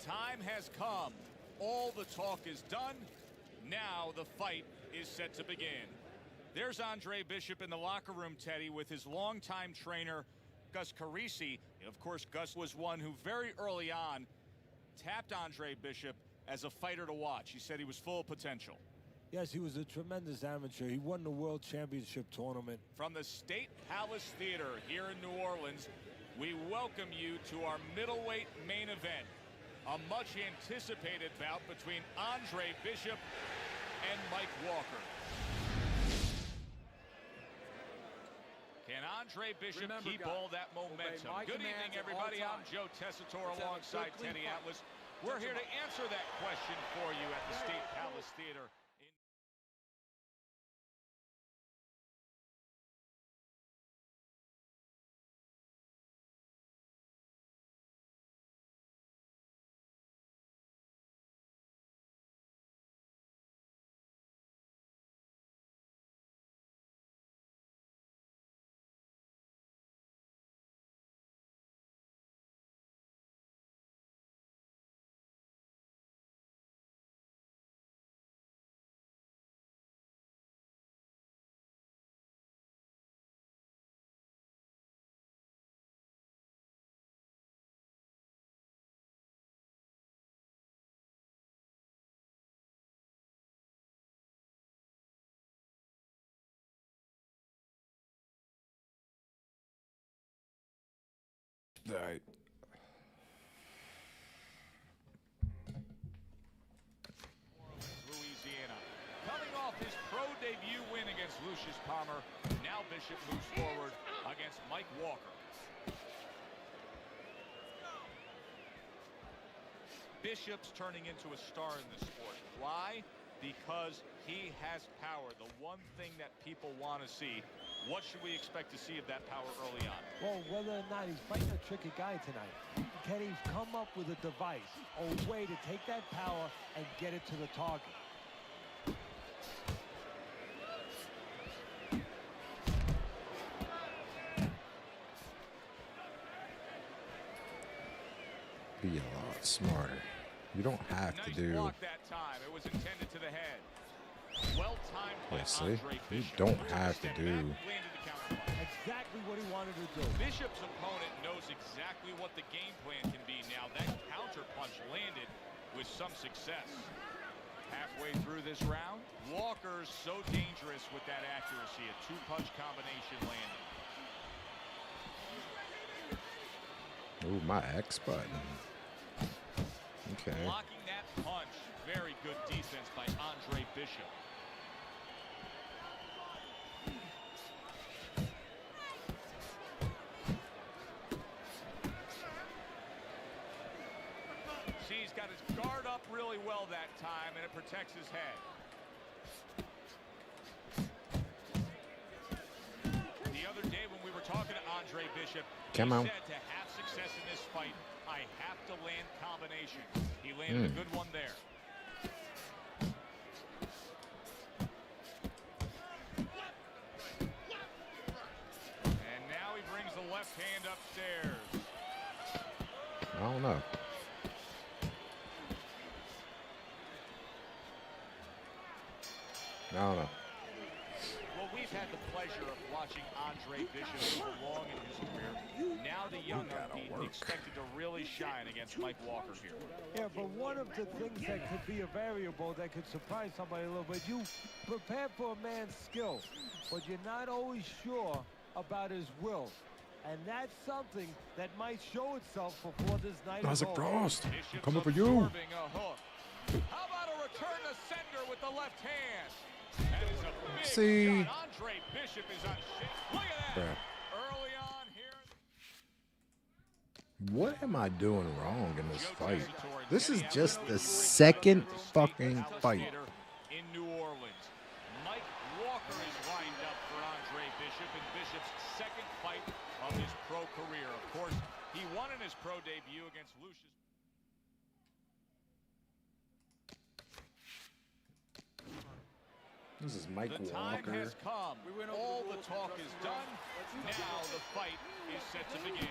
time has come. All the talk is done. Now the fight is set to begin. There's Andre Bishop in the locker room, Teddy, with his longtime trainer, Gus Carisi. Of course, Gus was one who very early on tapped Andre Bishop as a fighter to watch. He said he was full of potential. Yes, he was a tremendous amateur. He won the World Championship tournament. From the State Palace Theater here in New Orleans, we welcome you to our middleweight main event. A much anticipated bout between Andre Bishop and Mike Walker. Can Andre Bishop keep all that momentum? Good evening, everybody. I'm Joe Tessitore alongside Teddy Atlas. We're here to answer that question for you at the State Palace Theater. All right. Louisiana. Coming off his pro debut win against Lucius Palmer, now Bishop moves forward against Mike Walker. Bishop's turning into a star in the sport. Why? Because he has power, the one thing that people want to see. What should we expect to see of that power early on? Well, whether or not he's fighting a tricky guy tonight, can he come up with a device, a way to take that power and get it to the target? Be a lot smarter. You don't have to do. Block that time. It was intended to the head. Well timed by Andre You Bishop. don't have to do. Exactly what he wanted to do. Bishop's opponent knows exactly what the game plan can be now. That counter punch landed with some success. Halfway through this round, Walker's so dangerous with that accuracy. A two-punch combination landed. Ooh, my X button. Okay. Blocking that punch. Very good defense by Andre Bishop. See, he's got his guard up really well that time, and it protects his head. The other day when we were talking to Andre Bishop, he said to have success in this fight, I have to land combinations. He landed a good one there. And now he brings the left hand upstairs. I don't know. I don't know. Well, we've had the pleasure of watching Andre Bishop move along in his career. Now the young unbeaten expected to really shine against Mike Walker here. Yeah, but one of the things that could be a variable that could surprise somebody a little bit, you prepare for a man's skill, but you're not always sure about his will. And that's something that might show itself before this night is over. Frost, I'm coming for you. How about a return to sender with the left hand? That is a big shot. Andre Bishop is on shit. Look at that. Early on here. What am I doing wrong in this fight? This is just the second fucking fight. In New Orleans, Mike Walker is lined up for Andre Bishop in Bishop's second fight of his pro career. Of course, he won in his pro debut against Lucius. This is Mike Walker. The time has come. All the talk is done. Now the fight is set to begin.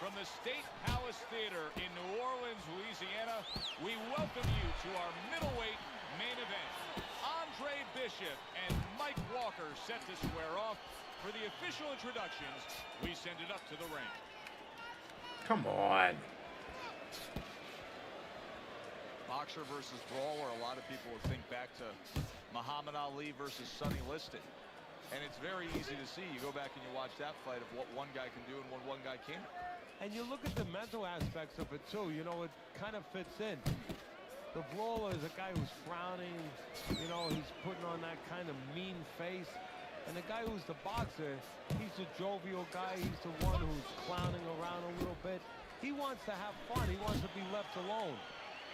From the State Palace Theater in New Orleans, Louisiana, we welcome you to our middleweight main event. Andre Bishop and Mike Walker set to square off. For the official introductions, we send it up to the ring. Come on. Boxer versus brawler, a lot of people would think back to Muhammad Ali versus Sonny Liston. And it's very easy to see. You go back and you watch that fight of what one guy can do and what one guy can't. And you look at the mental aspects of it, too. You know, it kind of fits in. The brawler is a guy who's frowning. You know, he's putting on that kind of mean face. And the guy who's the boxer, he's a jovial guy. He's the one who's clowning around a little bit. He wants to have fun. He wants to be left alone.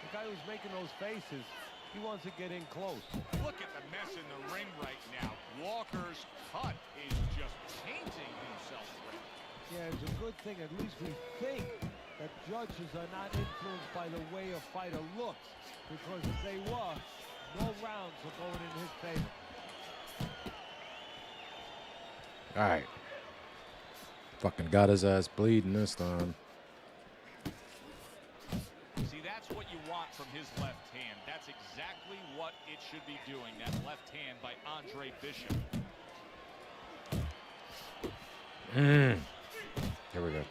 The guy who's making those faces, he wants to get in close. Look at the mess in the ring right now. Walker's cut is just painting himself red. Yeah, it's a good thing. At least we think that judges are not influenced by the way a fighter looks. Because if they were, no rounds are going in his favor. All right. Fucking got his ass bleeding this time. See, that's what you want from his left hand. That's exactly what it should be doing, that left hand by Andre Bishop. Here we go.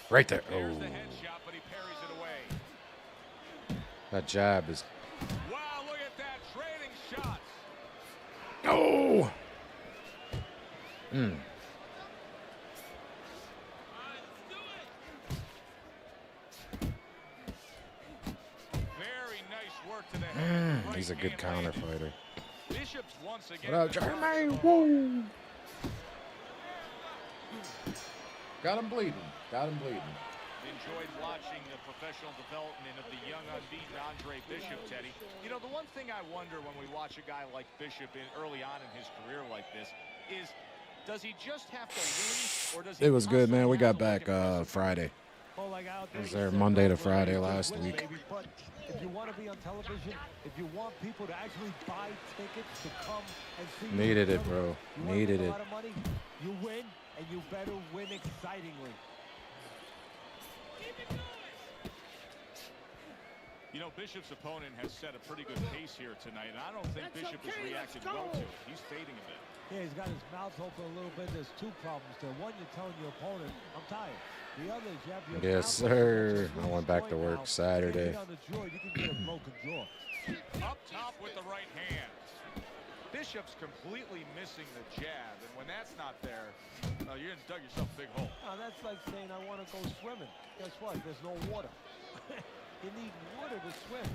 Right there. There's Oh. the headshot, but he parries it away. That jab is... Wow, look at that. Trading shots. Oh! Very nice work to the head. He's a good counter fighter. Bishop's once again. What up, Jeremy? Woo! Got him bleeding. Got him bleeding. Enjoyed watching the professional development of the young unbeaten Andre Bishop, Teddy. You know, the one thing I wonder when we watch a guy like Bishop early on in his career like this is, does he just have to win, or does he... It was good, man. We got back Friday. I was there Monday to Friday last week. But if you want to be on television, if you want people to actually buy tickets to come and see you, Needed it, bro. Needed a it. lot of money, you win, and you better win excitingly. You know, Bishop's opponent has set a pretty good pace here tonight, and I don't think Bishop has reacted well to it. He's fading a bit. Yeah, he's got his mouth open a little bit. There's two problems there. One, you're telling your opponent, I'm tired. The other is you have your Yes, mouth sir. open. I went back to work Saturday. On the jaw, you can get a broken jaw. Up top with the right hand. Bishop's completely missing the jab, and when that's not there, you're gonna dug yourself a big hole. That's like saying I want to go swimming. Guess what? There's no water. You need water to swim.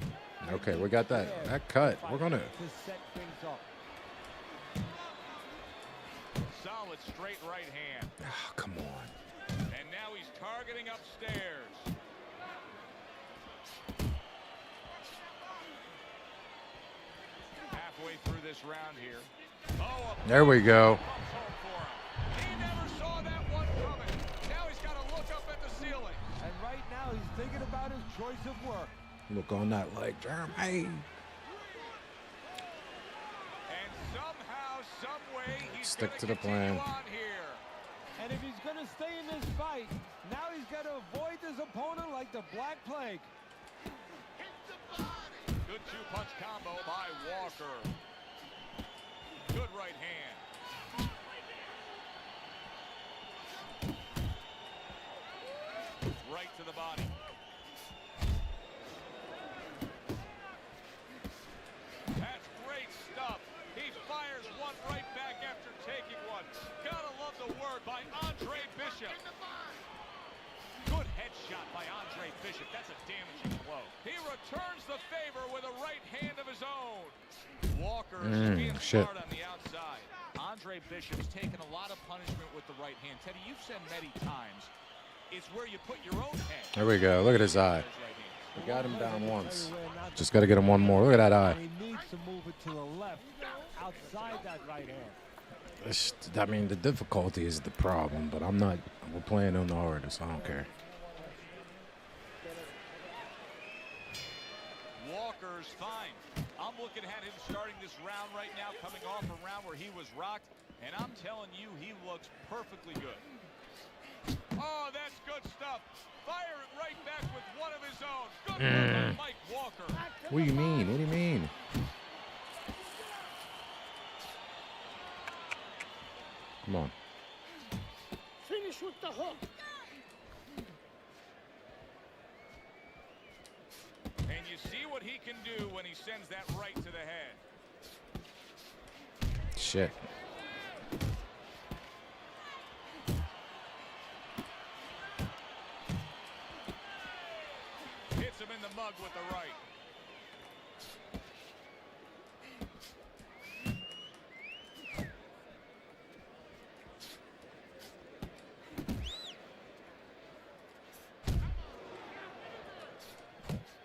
Okay, we got that. That cut. We're gonna... To set things up. Solid straight right hand. Oh, come on. And now he's targeting upstairs. Halfway through this round here. Oh, there we go. He never saw that one coming. Now he's got to look up at the ceiling. And right now he's thinking about his choice of work. Look on that leg, Jeremy. And somehow, some way, he's Stick gonna to the continue plan. on here. And if he's going to stay in this fight, now he's got to avoid his opponent like the Black Plague. Good two-punch combo by Walker. Good right hand. Right to the body. That's great stuff. He fires one right back after taking one. Gotta love the work by Andre Bishop. Good headshot by Andre Bishop. That's a damaging blow. He returns the favor with a right hand of his own. Walker being smart on the outside. Andre Bishop's taken a lot of punishment with the right hand. Teddy, you've said many times, it's where you put your own head. There we go. Look at his eye. We got him down once. Just got to get him one more. Look at that eye. He needs to move it to the left, outside that right hand. I mean, the difficulty is the problem, but I'm not. We're playing on the hardest. I don't care. Walker's fine. I'm looking at him starting this round right now, coming off a round where he was rocked, and I'm telling you, he looks perfectly good. Oh, that's good stuff. firing right back with one of his own. Good work on Mike Walker. What do you mean? What do you mean? Come on. Finish with the hook. And you see what he can do when he sends that right to the head. Shit. Hits him in the mug with the right.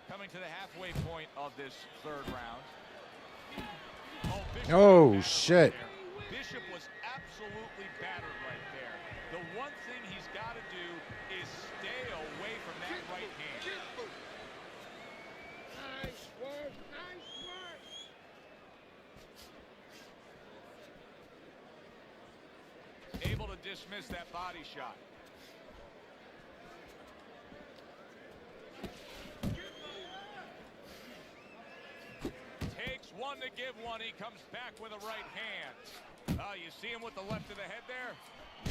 Coming to the halfway point of this third round. Bishop Oh, was shit. there. Bishop was absolutely battered right there. The one thing he's got to do is stay away from that right hand. Nice work, nice work. Able to dismiss that body shot. Takes one to give one. He comes back with a right hand. You see him with the left of the head there?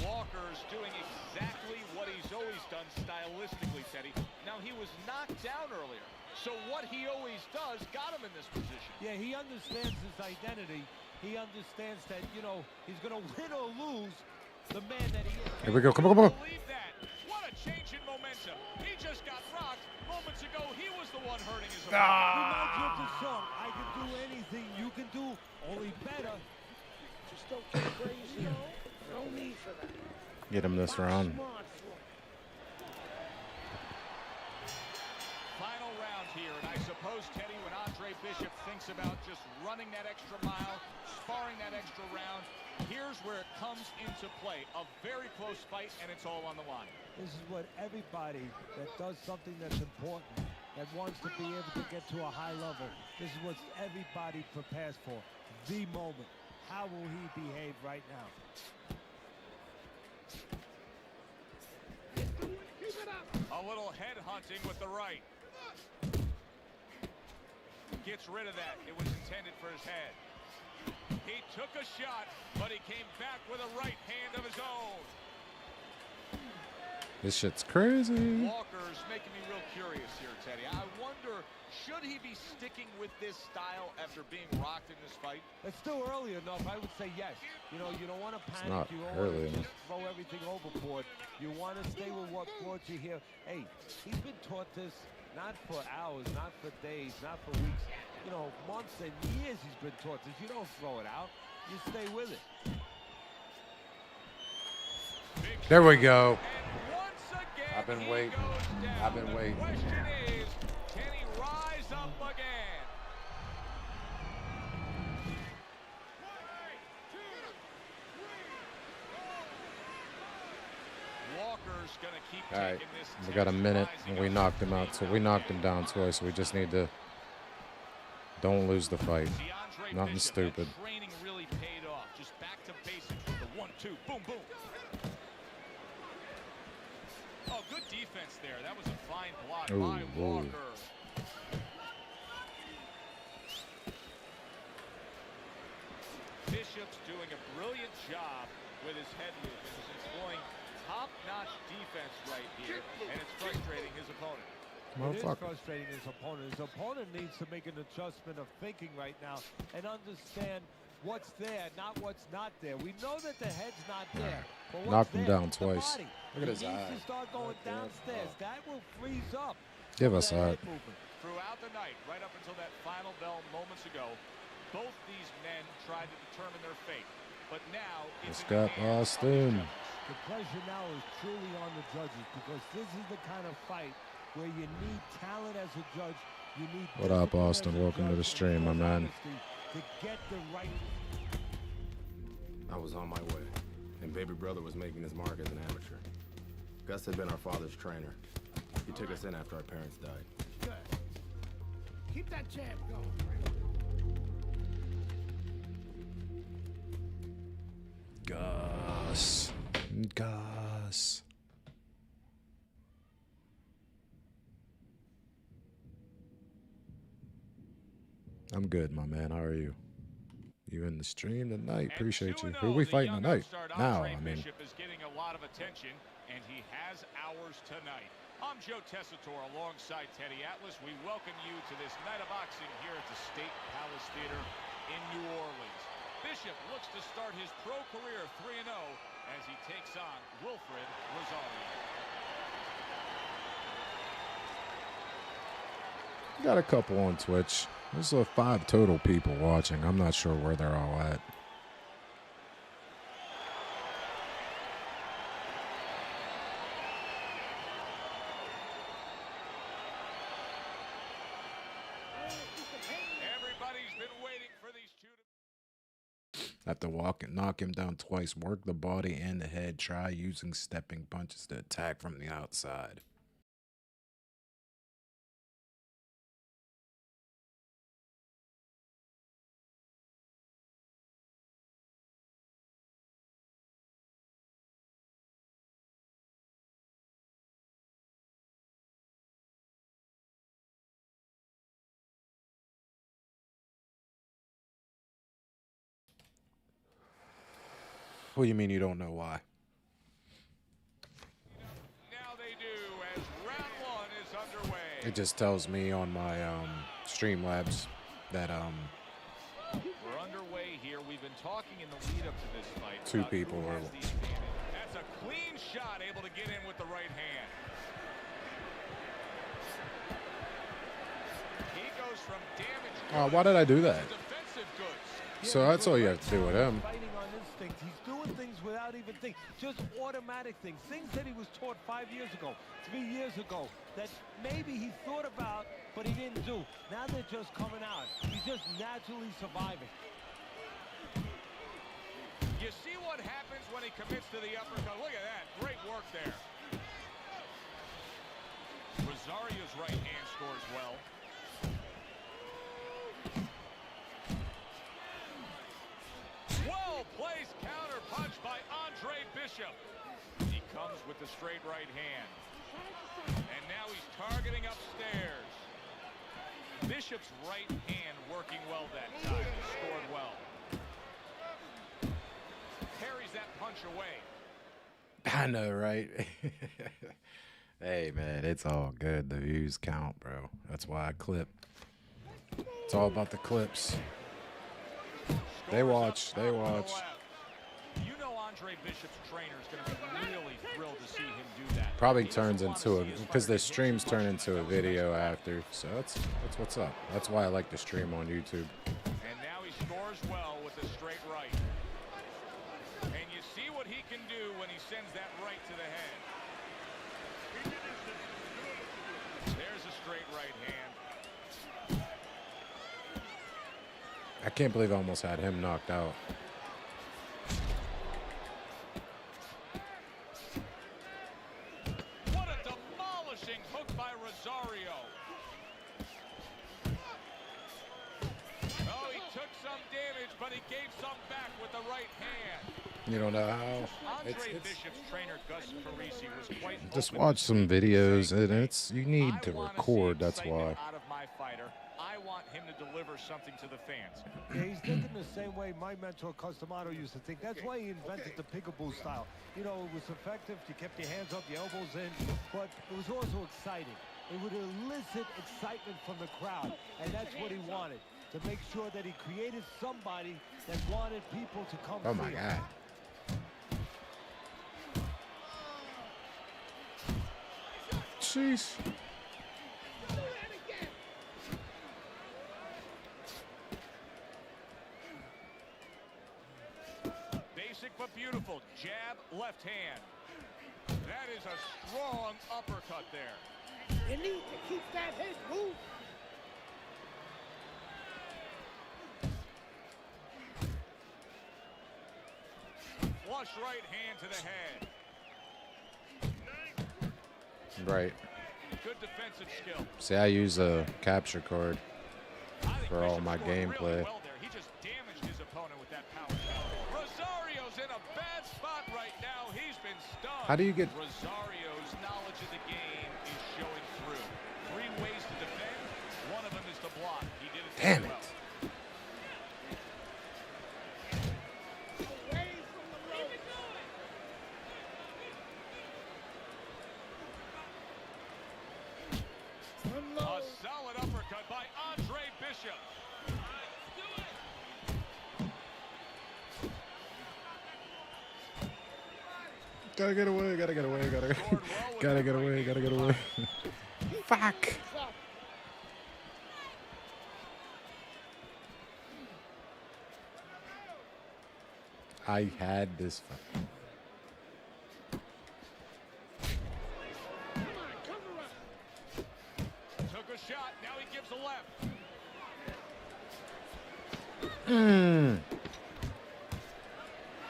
Walker's doing exactly what he's always done stylistically, Teddy. Now, he was knocked down earlier, so what he always does got him in this position. Yeah, he understands his identity. He understands that, you know, he's going to win or lose the man that he is. Here we go. Come on, come on. Believe that. What a change in momentum. He just got rocked. Moments ago, he was the one hurting his opponent. Reminds you of the song, I can do anything you can do, only better. Just don't get crazy. No need for that. Get him this round. Smart. Final round here, and I suppose, Teddy, when Andre Bishop thinks about just running that extra mile, sparring that extra round, here's where it comes into play. A very close fight, and it's all on the line. This is what everybody that does something that's important, that wants to be able to get to a high level, this is what everybody prepares for. The moment. How will he behave right now? Keep it up. A little head hunting with the right. Gets rid of that. It was intended for his head. He took a shot, but he came back with a right hand of his own. This shit's crazy. Walker's making me real curious here, Teddy. I wonder, should he be sticking with this style after being rocked in this fight? It's still early enough. I would say yes. You know, you don't want to panic. not You don't early want to enough. just throw everything overboard. You want to stay with what brought you here. Hey, he's been taught this not for hours, not for days, not for weeks. You know, months and years he's been taught this. You don't throw it out. You stay with it. There we go. And once again, I've been he waiting. goes down. I've been waiting. The question is, can he rise up again? Walker's gonna keep All right, taking this. we got a minute, rising and we up. knocked him out. So we knocked him down twice. We just need to don't lose the fight. DeAndre Nothing Bishop, stupid. that training really paid off. Just back to basics with the 1-2. Boom, boom. Oh, good defense there. That was a fine block Ooh, by ooh. Walker. Bishop's doing a brilliant job with his head movements. He's employing top-notch defense right here, and it's frustrating his opponent. It is Motherfucker. frustrating his opponent. His opponent needs to make an adjustment of thinking right now and understand what's there, not what's not there. We know that the head's not there. But what's Knocked him there? down The twice. body. Look at his He needs eye. to start going Right there. downstairs. Oh. That will freeze up. Give some us of that that. head movement. Throughout the night, right up until that final bell moments ago, both these men tried to determine their fate. But now it's in the Scott hands of the Austin. judges. The pressure now is truly on the judges because this is the kind of fight where you need talent as a judge. You need What up, discipline Austin? as a Welcome to the judge, stream, my and man. honesty to get the right. I was on my way, and baby brother was making his mark as an amateur. Gus had been our father's trainer. He took us in after our parents died. Good. Keep that jab going. Gus. Gus. I'm good, my man. How are you? You in the stream tonight? And Appreciate you. 2-0, Who we the fighting young tonight? upstart Now, Andre I mean. Bishop is getting a lot of attention, and he has ours tonight. I'm Joe Tessitore alongside Teddy Atlas. We welcome you to this night of boxing here at the State Palace Theater in New Orleans. Bishop looks to start his pro career 3-0 as he takes on Wilfred Rosario. Got a couple on Twitch. There's 5 total people watching. I'm not sure where they're all at. Everybody's been waiting for these two to... Have to walk and knock him down twice. Work the body and the head. Try using stepping punches to attack from the outside. What do you mean you don't know why? Now they do as round 1 is underway. It just tells me on my Streamlabs that We're underway here. We've been talking in the lead up to this fight. 2 about people who are. has the advantage. That's a clean shot, able to get in with the right hand. He goes from damage. Oh, why did I do that? to defensive goods. So that's all you have to do with him. Fighting on instinct. He's doing things without even thinking. Just automatic things. Things that he was taught 5 years ago, 3 years ago, that maybe he thought about, but he didn't do. Now they're just coming out. He's just naturally surviving. You see what happens when he commits to the uppercut. Look at that. Great work there. Rosario's right hand scores well. Well-placed counter punch by Andre Bishop. He comes with the straight right hand. And now he's targeting upstairs. Bishop's right hand working well that time. He scored well. Carries that punch away. I know, right? Hey, man, it's all good. The views count, bro. That's why I clip. It's all about the clips. They watch. They watch. You know Andre Bishop's trainer is going to be really thrilled to see him do that. Probably turns into a, because the streams turn into a video after. So that's what's up. That's why I like to stream on YouTube. And now he scores well with a straight right. And you see what he can do when he sends that right to the head. There's a straight right hand. I can't believe I almost had him knocked out. What a demolishing hook by Rosario. Oh, he took some damage, but he gave some back with the right hand. You don't know how. Andre Bishop's trainer, Gus Parisi, was quite Just open watch some videos, and saying, it's you need to "I wanna see record. That's excitement why. out of my fighter. I want him to deliver something to the fans." Yeah, he's thinking the same way my mentor Customato used to think. That's why he invented the peekaboo style. You know, it was effective. You kept your hands up, your elbows in, but it was also exciting. It would elicit excitement from the crowd, and that's what he wanted, to make sure that he created somebody that wanted people to come Oh my see him. God. Jeez. Basic but beautiful. Jab, left hand. That is a strong uppercut there. You need to keep that head moving. Flush right hand to the head. Right. Good defensive skill. See, I use a capture card I think for all Bishop my scored really gameplay. well there. He just damaged his opponent with that power shot. Rosario's in a bad spot right now. He's been stunned. How do you get? Rosario's knowledge of the game is showing through. 3 ways to defend. One of them is to block. He did it Damn well. it. Bishop. Gotta get away, gotta get away, gotta get away, gotta get away. Fuck. I had this fight. Took a shot, now he gives a left.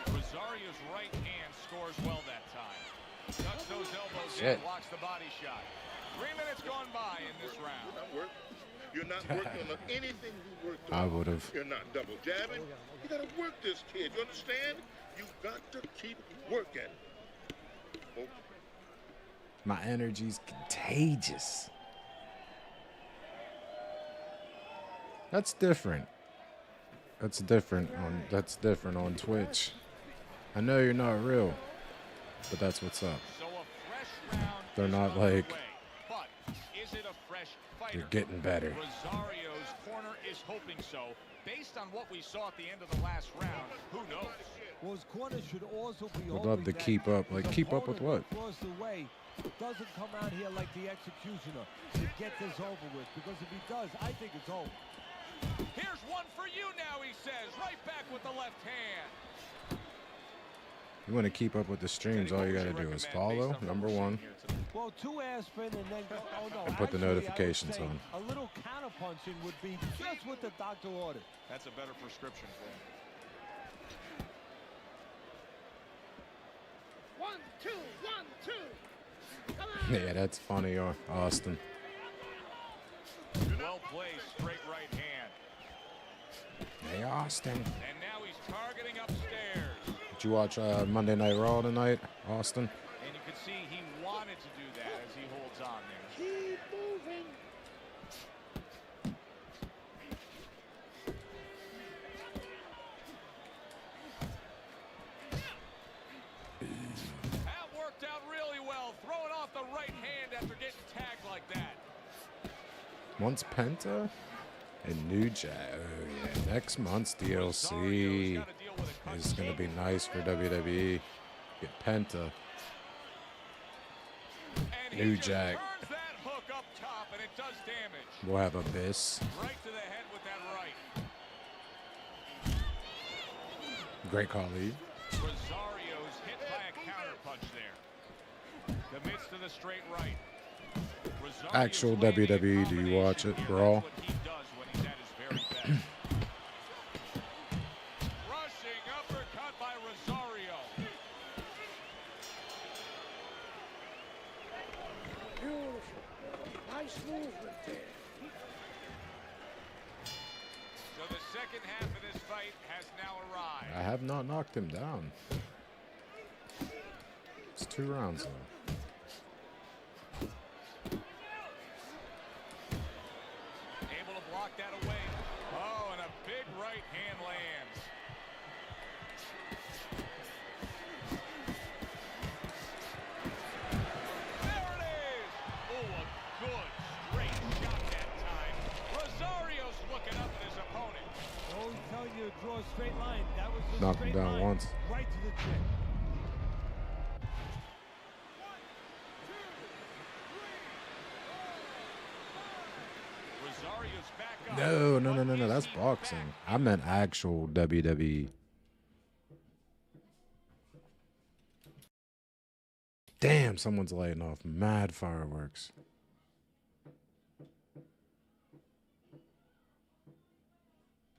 Rosario's right hand scores well that time. Tucks those elbows in, blocks the body shot. 3 minutes gone by in this round. You're not working on anything you worked on. I would have. You're not double jabbing. You gotta work this kid. You understand? You got to keep working. Oh. My energy's contagious. That's different. That's different on Twitch. I know you're not real, but that's what's up. So a fresh round. They're not like, but is it a fresh fighter? you're getting better. Rosario's corner is hoping so. Based on what we saw at the end of the last round, who knows? Well, his corner should also be Would love to keep up. Like, keep up with what? Across the way doesn't come out here like the executioner to get this over with. Because if he does, I think it's over. Here's one for you now, he says. Right back with the left hand. You want to keep up with the streams, all you got to do is follow, number one, Well, 2 aspirin and then oh no, and put the actually, I would notifications say on. A little counterpunching would be just what the doctor ordered. That's a better prescription for him. 1, 2, 1, 2. Come on. Yeah, that's funny, Austin. Well placed, straight right hand. Hey, Austin. And now he's targeting upstairs. Did you watch Monday Night Raw tonight, Austin? And you can see he wanted to do that as he holds on there. Keep moving. That worked out really well, throwing off the right hand after getting tagged like that. Once Penta and New Jack. Oh, yeah. Next month's DLC is going to be nice for WWE. Get Penta. And New he just Jack. turns that hook up top, and it does damage. We'll have Abyss. Right to the head with that right. Great Khali. Rosario's hit by a counterpunch there. Commits to the straight right. Rosario's Actual landing a WWE, do you watch it, combination here. Brawl? That's what he does when he's at his very best. Rushing uppercut by Rosario. Beautiful. Nice movement there. So the second half of this fight has now arrived. I have not knocked him down. It's 2 rounds, though. Able to block that away. Oh, and a big right hand lands. There it is! Oh, a good straight shot that time. Rosario's looking up at his opponent. Always telling you to draw a straight line. That was the Knocked him straight down line, once. right to the chin. Rosario's back up. No. That's boxing. I meant actual WWE. Damn, someone's lighting off mad fireworks.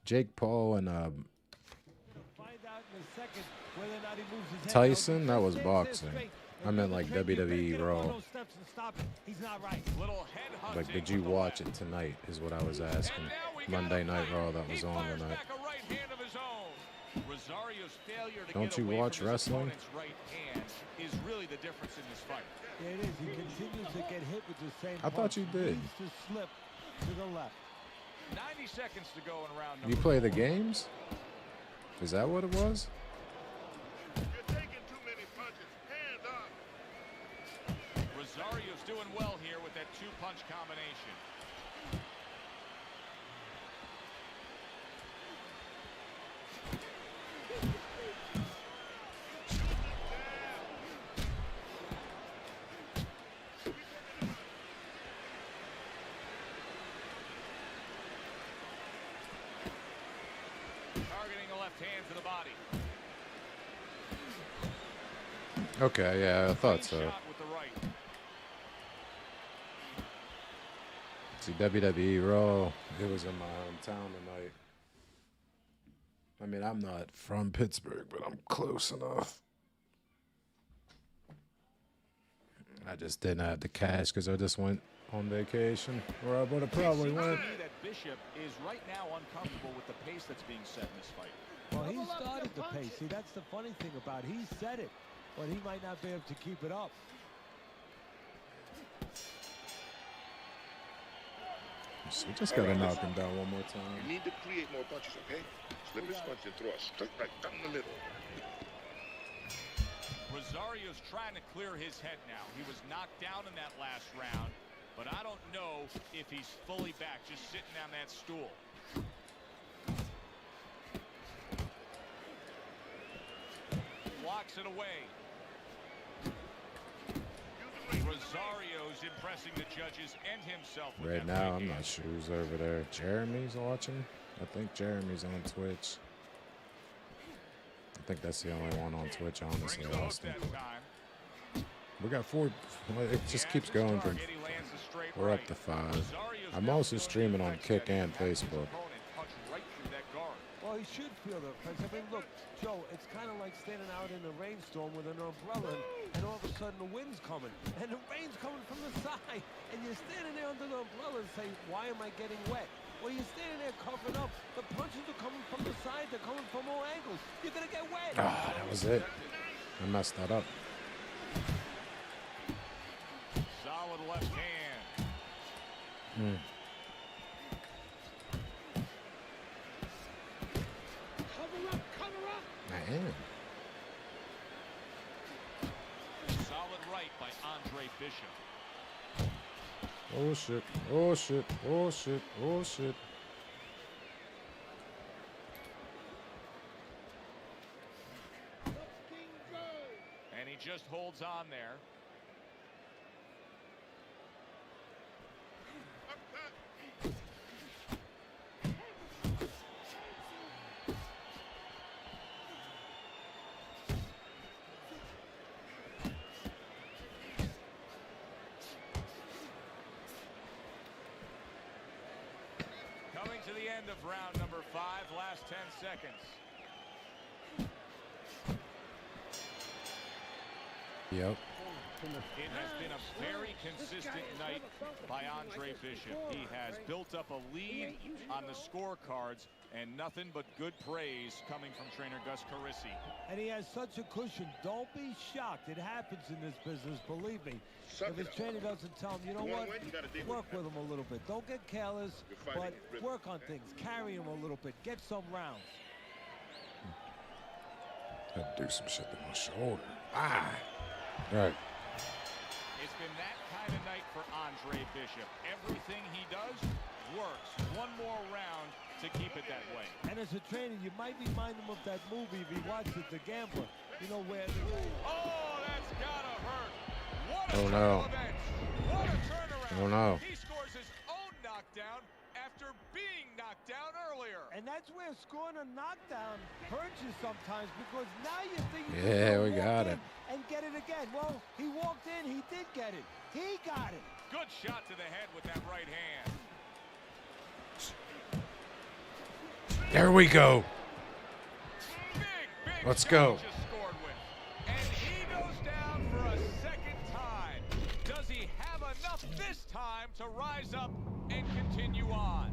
Jake Paul and Find out in a second whether or not he moves his head. Tyson, Now, that was stay boxing. straight. I meant like If you WWE get him Raw. on those steps and stop it, he's not right. Little head Like, hunting did you with the watch left. it tonight? Is what I was asking. And now we got Monday a Night fight. Raw that was He on fires tonight. back a right hand of his own. Rosario's failure to Don't get you away watch from his wrestling? opponent's right hand is really the difference in this fight. Yeah, it is. He continues to get hit with the same I thought punch. you He did. needs to slip to the left. 90 seconds to go in round You number play the games? Is that what it was? You're taking too many punches. Hands up. Rosario's doing well here with that 2-punch combination. left hand to the body. Okay, yeah, I thought Clean so. shot with the right. See, WWE Raw, it was in my hometown tonight. I mean, I'm not from Pittsburgh, but I'm close enough. I just didn't have the cash because I just went on vacation, or I would have probably It seems to went. me that Bishop is right now uncomfortable with the pace that's being set in this fight. Well, he started the pace. See, that's the funny thing about it. He said it, but he might not be able to keep it up. So we just gotta knock him down one more time. You need to create more punches, okay? Slip his punch and throw a straight right down the middle. Rosario's trying to clear his head now. He was knocked down in that last round, but I don't know if he's fully back, just sitting on that stool. Blocks it away. Rosario's impressing the judges and himself with Right that now, right I'm hand. not sure who's over there. Jeremy's watching? I think Jeremy's on Twitch. I think that's the only one on Twitch, honestly, Brings the hook Austin. that time. We got 4. Well, it just keeps going from. Target, he lands the straight We're up right. to 5. Rosario's I'm now also feeling the streaming on effects Kick that he and had with his Facebook. opponent punch right through that guard. Well, he should feel the effects. I mean, look, Joe, it's kind of like standing out in a rainstorm with an umbrella, and all of a sudden the wind's coming, and the rain's coming from the side, and you're standing there under the umbrella and say, why am I getting wet? Well, you're standing there covering up. The punches are coming from the side. They're coming from all angles. You're going to get wet. Ah, that was it. I messed that up. Solid left hand. I am. Solid right by Andre Bishop. Oh, shit. Oh, shit. Oh, shit. Oh, shit. And he just holds on there. Coming to the end of round number 5, last 10 seconds. Yep. It has been a very consistent night by Andre Bishop. He has built up a lead on the scorecards, and nothing but good praise coming from trainer Gus Carisi. And he has such a cushion. Don't be shocked. It happens in this business, believe me. If his trainer doesn't tell him, you know what, work with him a little bit. Don't get careless, but work on things. Carry him a little bit. Get some rounds. Had to do some shit to my shoulder. Ah. Right. It's been that kind of night for Andre Bishop. Everything he does works. One more round to keep it that way. And as a trainer, you might remind him of that movie if he watched it, The Gambler. You know where... Oh, that's gotta hurt. What a Oh, turn no. of events. What a turnaround. Oh, no. He scores his own knockdown after being knocked down earlier. And that's where scoring a knockdown hurts you sometimes, because now you think you Yeah, can we walk got in it. and get it again. Well, he walked in, he did get it. He got it. Good shot to the head with that right hand. There we go. Big Let's shot go. just scored with. And he goes down for a second time. Does he have enough this time to rise up and continue on?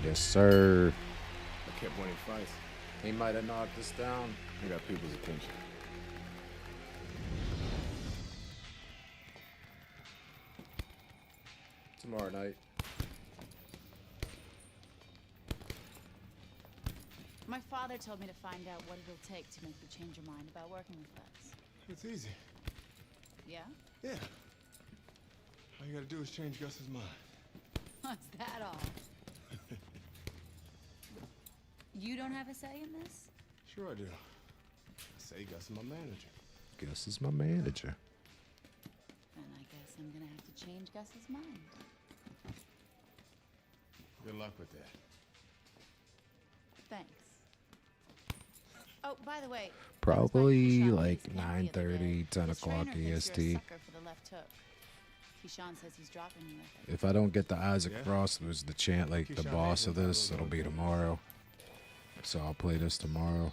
Yes, sir. I kept winning fights. He might have knocked us down. I got people's attention. Tomorrow night. My father told me to find out what it'll take to make you change your mind about working with us. It's easy. Yeah? Yeah. All you gotta do is change Gus's mind. What's that all? You don't have a say in this? Sure I do. I say Gus is my manager. Gus is my manager. Then I guess I'm gonna have to change Gus's mind. Good luck with that. Thanks. Oh, by the way, Probably I was like talking to Keyshawn Hayes' camp the other 9:30, day. 10 His o'clock trainer thinks you're a EST. sucker for the left hook. Keyshawn says he's dropping you with it. If I don't get the Isaac Yeah? Frost, who's the chant, like the Keyshawn boss Hayes of and this, Pablo it'll be Lopez. tomorrow. So I'll play this tomorrow.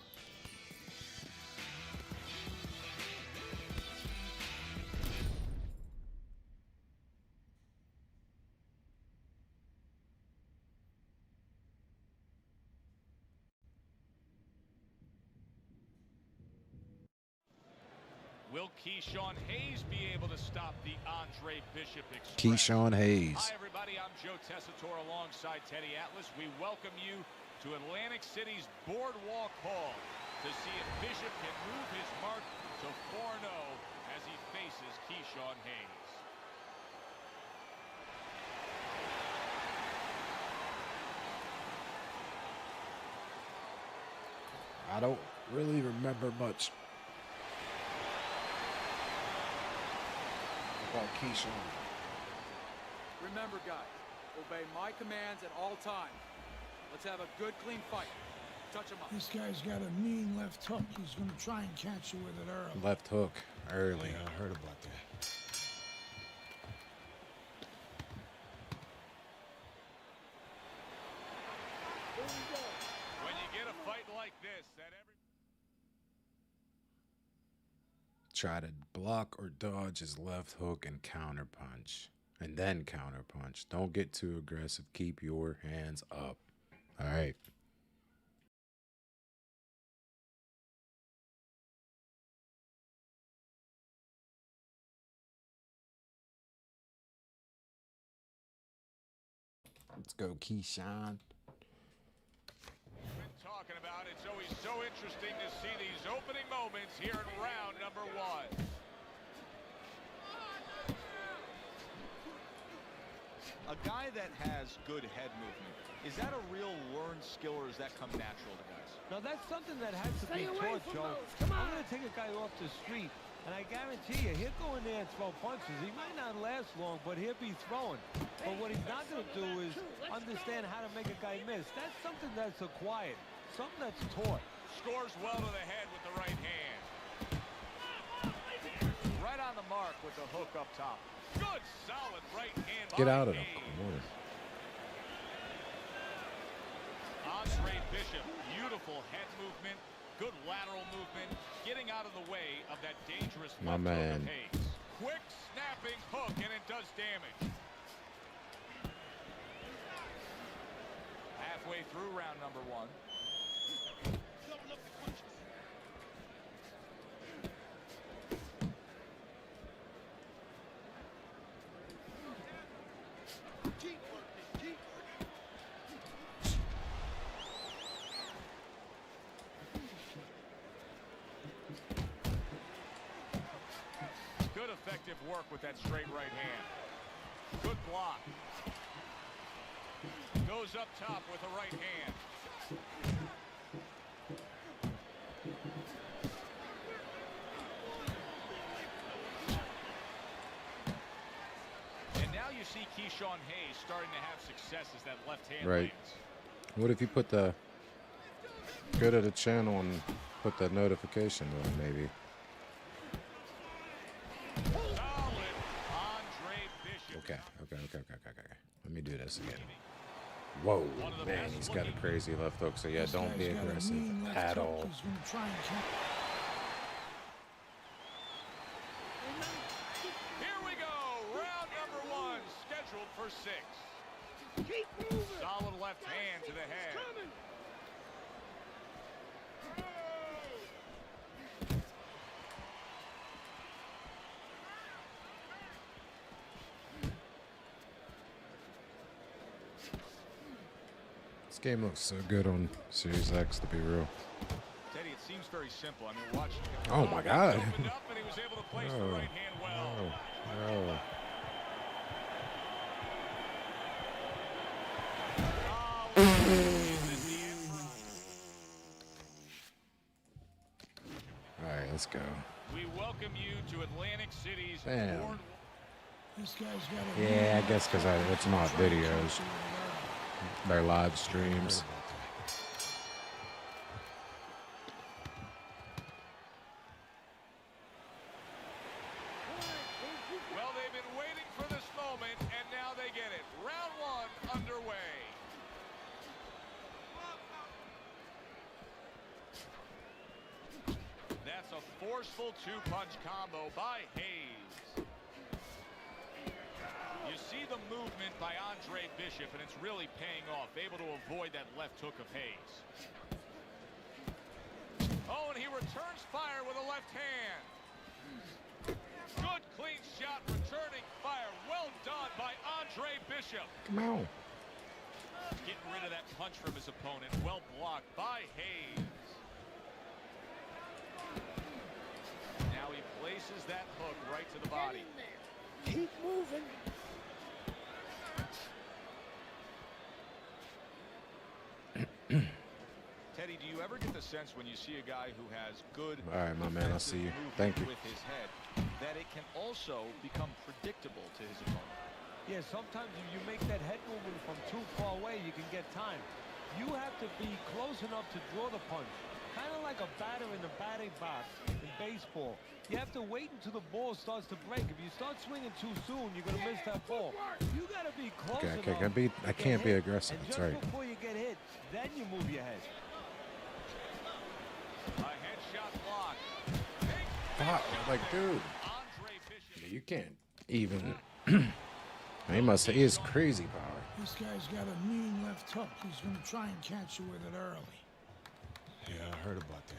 Will Keyshawn Hayes be able to stop the Andre Bishop Express? Keyshawn Hayes. Hi, everybody. I'm Joe Tessitore alongside Teddy Atlas. We welcome you to Atlantic City's Boardwalk Hall to see if Bishop can move his mark to 4-0 as he faces Keyshawn Hayes. I don't really remember much about Keyshawn. Remember, guys, obey my commands at all times. Let's have a good, clean fight. Touch him up. This guy's got a mean left hook. He's gonna try and catch you with it early. Left hook early. Yeah, I heard about that. When you get a fight like this, that Try to block or dodge his left hook and counter punch. And then counter punch. Don't get too aggressive. Keep your hands up. All right. Let's go, Keyshawn. been talking about, it's always so interesting to see these opening moments here in round number 1. A guy that has good head movement, is that a real learned skill or does that come natural to guys? Now that's something that has to Stay be away taught, from Joe. those. Come I'm on. gonna take a guy off the street, and I guarantee you, he'll go in there and throw punches. He might not last long, but he'll be throwing. But what he's not gonna do is understand how to make a guy miss. That's something that's acquired, something that's taught. Scores well to the head with the right hand. Right on the mark with the hook up top. Good, solid right hand. Get by out of the Hayes. corner. Andre Bishop, beautiful head movement, good lateral movement, getting out of the way of that dangerous My left hook of man. Hayes. Quick snapping hook, and it does damage. Halfway through round number 1. Good effective work with that straight right hand. Good block. Goes up top with the right hand. And now you see Keyshawn Hayes starting to have success as that left hand Right. lands. What if you put the go to the channel and put the notification on, maybe? Solid Andre Bishop. Okay. Let me do this again. Whoa, man, he's got a crazy left hook. So yeah, This don't be guy's got a aggressive mean left at hook. all. He's gonna try and catch. Here we go. Round number 1 scheduled for 6. Keep moving. Solid left hand to the head. Coming. This game looks so good on Series X, to be real. Teddy, it seems very simple. I mean, watching. Oh, my God. He opened up and he was able to place the Oh, right hand well. Oh. Oh, All Let's go. We welcome you to Atlantic City's Damn. award. This guy's got a Yeah, I guess because it's not videos. They're live streams. Well, they've been waiting for this moment, and now they get it. Round one underway. That's a forceful two-punch combo by Hayes. You see the movement by Andre Bishop, and it's really paying off, able to avoid that left hook of Hayes. Oh, and he returns fire with a left hand. Good, clean shot, returning fire. Well done by Andre Bishop. Come on. Getting rid of that punch from his opponent. Well blocked by Hayes. Now he places that hook right to the body. Keep moving. Teddy, do you ever get the sense when you see a guy who has good All right, my man, I'll see you. Thank you. with his head that it can also become predictable to his opponent? Yeah, sometimes if you make that head movement from too far away, you can get time. You have to be close enough to draw the punch. Kind of like a batter in the batting box in baseball. You have to wait until the ball starts to break. If you start swinging too soon, you're going to miss that ball. You got to be close enough. I can't be aggressive. And That's just right. before you get hit, then you move your head. A headshot block. Fuck, like, dude. Andre Bishop. You can't even. He has crazy power. This guy's got a mean left hook. He's gonna try and catch you with it early. Yeah, I heard about that.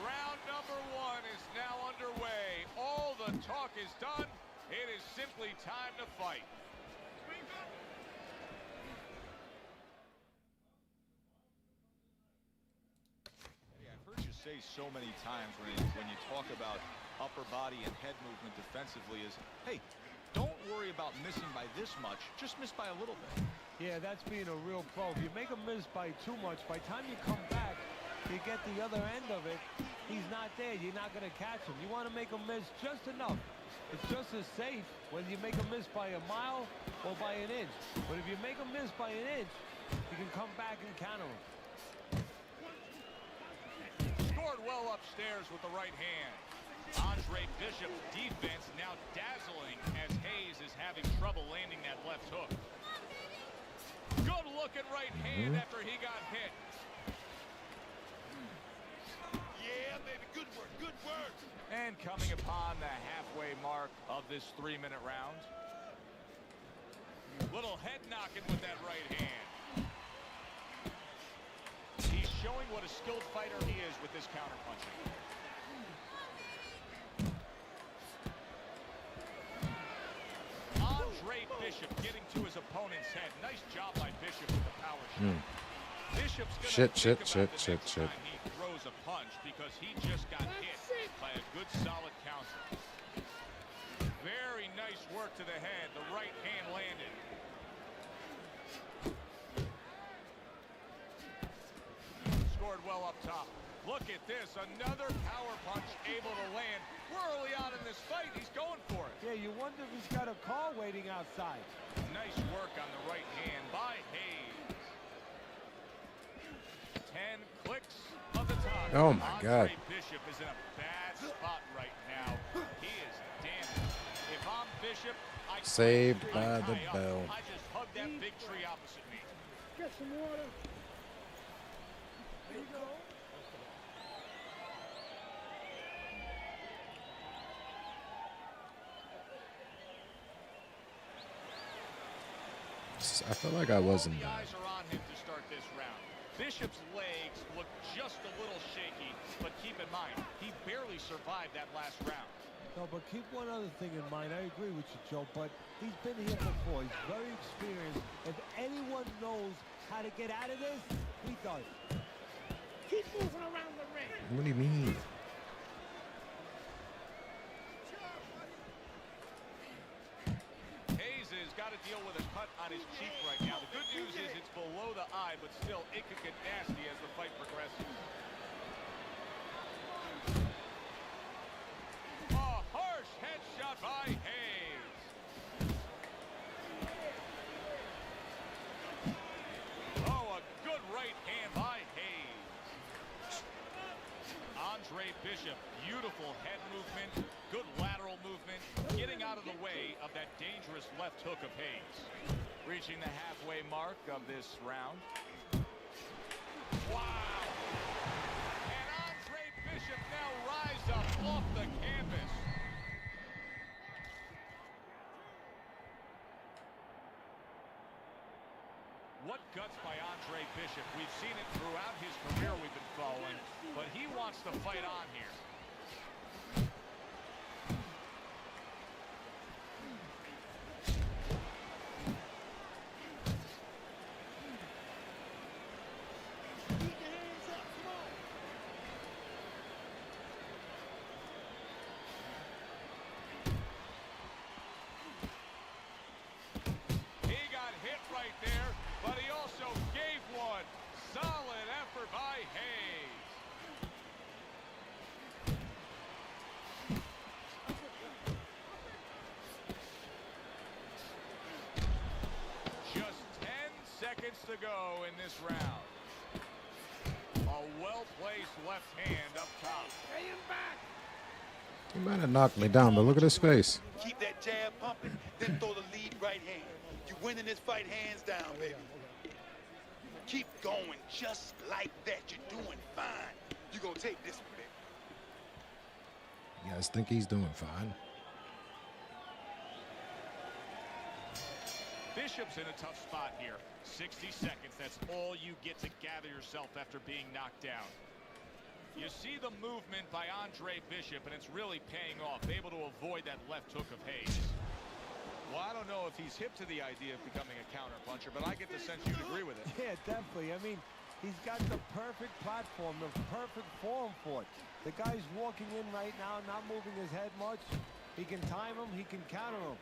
Round number one is now underway. All the talk is done. It is simply time to fight. Yeah, I've heard you say so many times when you talk about upper body and head movement defensively is, hey, don't worry about missing by this much. Just miss by a little bit. Yeah, that's being a real pro. If you make a miss by too much, by the time you come back, you get the other end of it, he's not there. You're not going to catch him. You want to make a miss just enough. It's just as safe whether you make a miss by a mile or by an inch. But if you make a miss by an inch, you can come back and counter him. Scored well upstairs with the right hand. Andre Bishop's defense now dazzling as Hayes is having trouble landing that left hook. Good looking right hand after he got hit. Yeah, baby, good work, good work. And coming upon the halfway mark of this 3-minute round. Little head knocking with that right hand. He's showing what a skilled fighter he is with this counterpunching. Andre Bishop getting to his opponent's head. Nice job by Bishop with the power shot. Bishop's gonna think about the next time he throws a punch because he just got hit by a good solid counter. Very nice work to the head. The right hand landed. Scored well up top. Look at this, another power punch able to land. We're early on in this fight. He's going for it. Yeah, you wonder if he's got a car waiting outside. Nice work on the right hand by Hayes. 10 clicks of the tongue. Oh my God. Andre Bishop is in a bad spot right now. He is damaged. If I'm Bishop, I Saved by the tie up. bell. I just hug that big tree opposite me. Get some water. There you go. I felt like I wasn't bad. Guys are on him to start this round. Bishop's legs look just a little shaky, but keep in mind, he barely survived that last round. No, but keep one other thing in mind. I agree with you, Joe, but he's been here before. He's very experienced. If anyone knows how to get out of this, he does. Keep moving around the ring. What do you mean? Hayes has got to deal with a cut on his cheek right now. The good news is it's below the eye, but still, it could get nasty as the fight progresses. A harsh headshot by Hayes. Oh, a good right hand by Hayes. Andre Bishop, beautiful head movement, good lateral movement, getting out of the way of that dangerous left hook of Hayes. Reaching the halfway mark of this round. Wow! And Andre Bishop now rise up off the canvas. What guts by Andre Bishop. We've seen it throughout his career we've been following, but he wants to fight on here. He got hit right there, but he also gave one. Solid effort by Hayes. Just 10 seconds to go in this round. A well-placed left hand up top. He might have knocked me down, but look at his face. Keep that jab pumping, then throw the lead right hand. You're winning this fight hands down, baby. Keep going just like that. You're doing fine. You're going to take this one, baby. You guys think he's doing fine? Bishop's in a tough spot here. 60 seconds, that's all you get to gather yourself after being knocked down. You see the movement by Andre Bishop, and it's really paying off, able to avoid that left hook of Hayes. Well, I don't know if he's hip to the idea of becoming a counterpuncher, but I get the sense you'd agree with it. Yeah, definitely. I mean, he's got the perfect platform, the perfect form for it. The guy's walking in right now, not moving his head much. He can time him, he can counter him.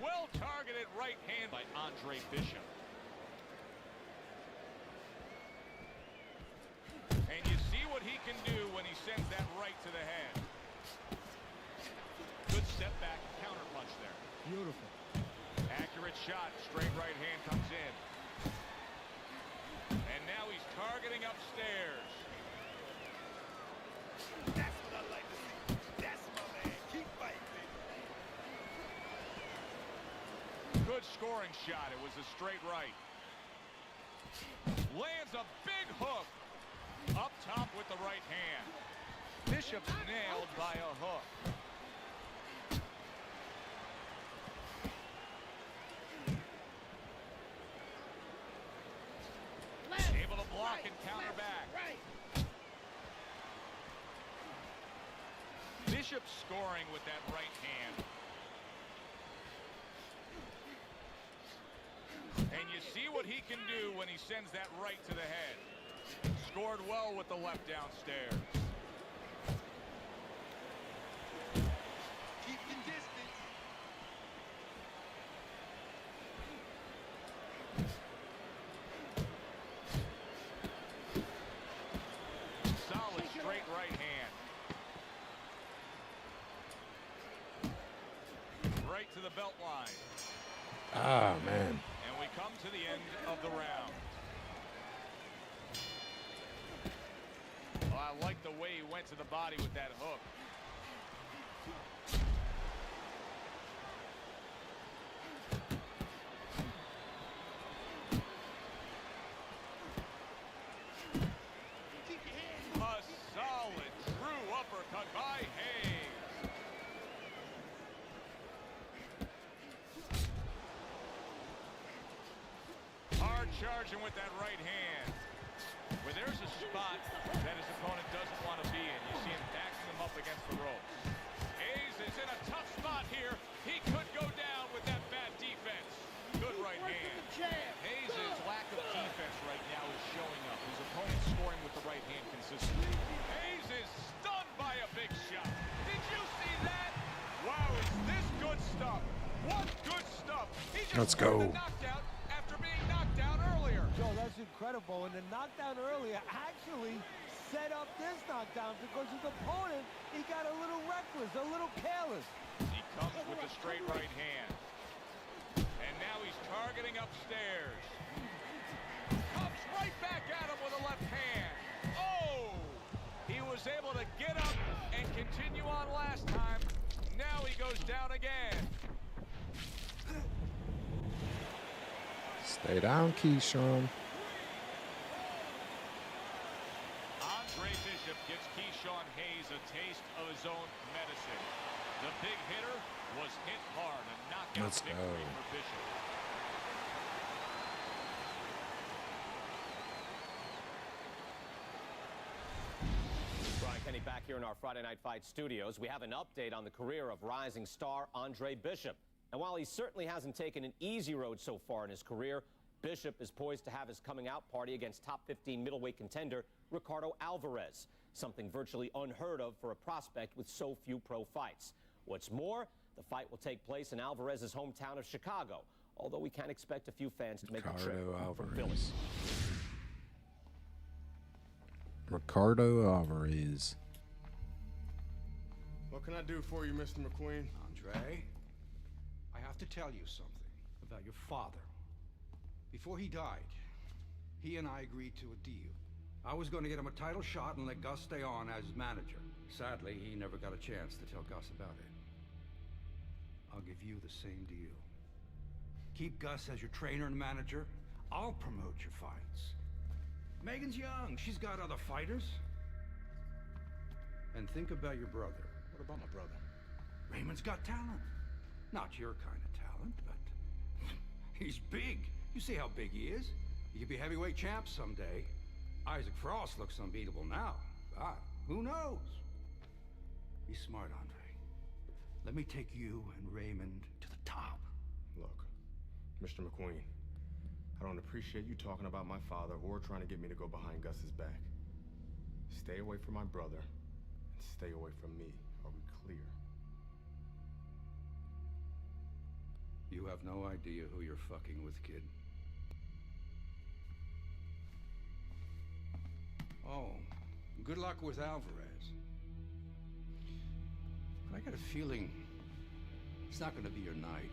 Well-targeted right hand by Andre Bishop. And you see what he can do when he sends that right to the head. Good step back, counter punch there. Beautiful. Accurate shot, straight right hand comes in. And now he's targeting upstairs. That's what I like to see. That's my man. Keep fighting, baby. Good scoring shot. It was a straight right. Lands a big hook. Up top with the right hand. Bishop's nailed by a hook. Able to block and counter back. Bishop scoring with that right hand. And you see what he can do when he sends that right to the head. Scored well with the left downstairs. Keep the distance. Solid straight right hand. Right to the belt line. Ah, man. And we come to the end of the round. Well, I like the way he went to the body with that hook. A solid true uppercut by Hayes. charging with that right hand. Where there's a spot that his opponent doesn't want to be in. You see him backing him up against the ropes. Hayes is in a tough spot here. He could go down with that bad defense. Good right hand. Hayes' lack of defense right now is showing up. His opponent scoring with the right hand consistently. Hayes is stunned by a big shot. Did you see that? Wow, is this good stuff? What good stuff? He just Let's go. knocked out after being knocked out earlier. Joe, that's incredible. And the knockdown earlier actually set up this knockdown because his opponent, he got a little reckless, a little careless. He comes with a straight right hand. And now he's targeting upstairs. Comes right back at him with a left hand. Oh! He was able to get up and continue on last time. Now he goes down again. Stay down, Keyshawn. Andre Bishop gives Keyshawn Hayes a taste of his own medicine. The big hitter was hit hard. A knockout Let's victory go. for Bishop. Brian Kenny back here in our Friday Night Fight studios. We have an update on the career of rising star Andre Bishop. And while he certainly hasn't taken an easy road so far in his career, Bishop is poised to have his coming out party against top 15 middleweight contender Ricardo Alvarez, something virtually unheard of for a prospect with so few pro fights. What's more, the fight will take place in Alvarez's hometown of Chicago, although we can expect a few fans to make the trip from Philly. Ricardo Alvarez. What can I do for you, Mr. McQueen? Andre, I have to tell you something about your father. Before he died, he and I agreed to a deal. I was going to get him a title shot and let Gus stay on as his manager. Sadly, he never got a chance to tell Gus about it. I'll give you the same deal. Keep Gus as your trainer and manager. I'll promote your fights. Megan's young. She's got other fighters. And think about your brother. What about my brother? Raymond's got talent. Not your kind of talent, but he's big. You see how big he is. He could be heavyweight champ someday. Isaac Frost looks unbeatable now. God, who knows? Be smart, Andre. Let me take you and Raymond to the top. Look, Mr. McQueen, I don't appreciate you talking about my father or trying to get me to go behind Gus's back. Stay away from my brother and stay away from me. Are we clear? You have no idea who you're fucking with, kid. Oh, good luck with Alvarez. But I got a feeling it's not gonna be your night.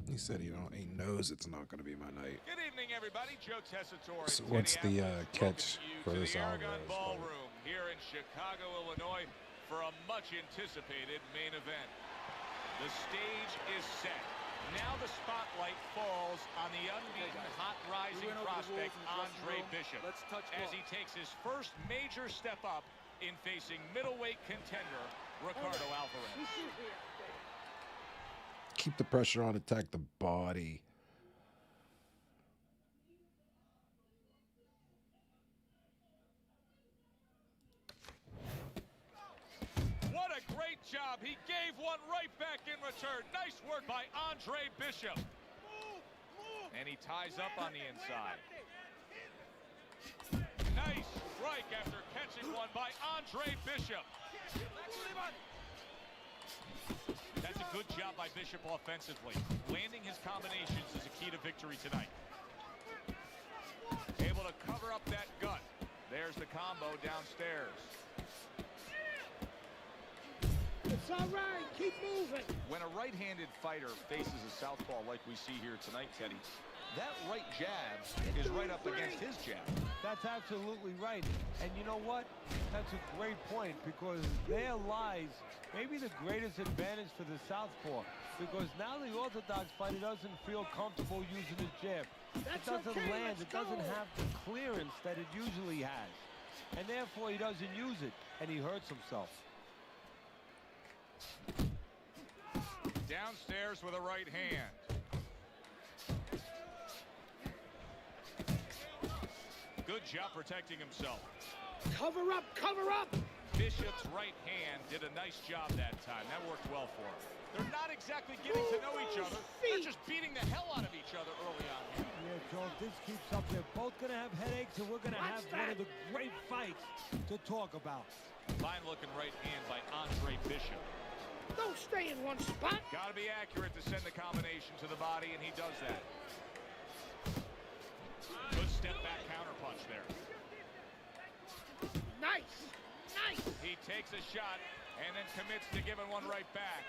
He said he knows it's not going to be my night. Good evening, everybody. Joe Tessitore. So what's the catch for this Aragon Alvarez Ballroom here in Chicago, Illinois, for a much-anticipated main event. The stage is set. Now the spotlight falls on the unbeaten, hot rising prospect Andre Bishop as he takes his first major step up in facing middleweight contender Ricardo Alvarez. Keep the pressure on, attack the body. What a great job. He gave one right back in return. Nice work by Andre Bishop. And he ties up on the inside. Nice strike after catching one by Andre Bishop. That's a good job by Bishop offensively. Landing his combinations is a key to victory tonight. Able to cover up that gut. There's the combo downstairs. It's all right. Keep moving. When a right-handed fighter faces a southpaw like we see here tonight, Teddy, that right jab is right up against his jab. That's absolutely right. And you know what? That's a great point, because there lies maybe the greatest advantage for the southpaw, because now the orthodox fighter doesn't feel comfortable using his jab. It doesn't land. It doesn't have the clearance that it usually has. And therefore, he doesn't use it, and he hurts himself. Downstairs with a right hand. Good job protecting himself. Cover up, cover up. Bishop's right hand did a nice job that time. That worked well for him. They're not exactly getting to know each other. They're just beating the hell out of each other early on. Yeah, Joe, if this keeps up, they're both going to have headaches, and we're going to have one of the great fights to talk about. Fine looking right hand by Andre Bishop. Don't stay in one spot. Got to be accurate to send the combination to the body, and he does that. Good step back counter punch there. Nice, nice. He takes a shot and then commits to giving one right back.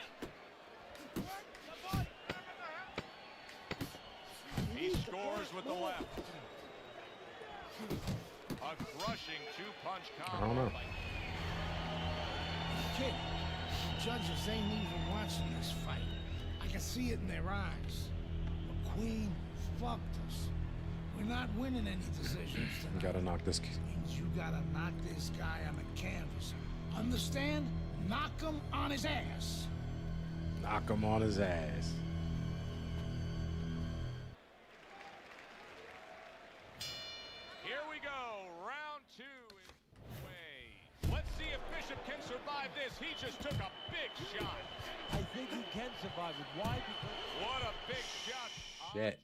He scores with the left. A crushing two-punch combo. I don't know. Kid, the judges ain't even watching this fight. I can see it in their eyes. McQueen fucked us. We're not winning any decisions tonight. Gotta knock this. Means you gotta knock this guy on the canvas. Understand? Knock him on his ass. Knock him on his ass. Here we go. Round two is away. Let's see if Bishop can survive this. He just took a big shot. I think he can survive it. Why? Because what a big shot. Shit.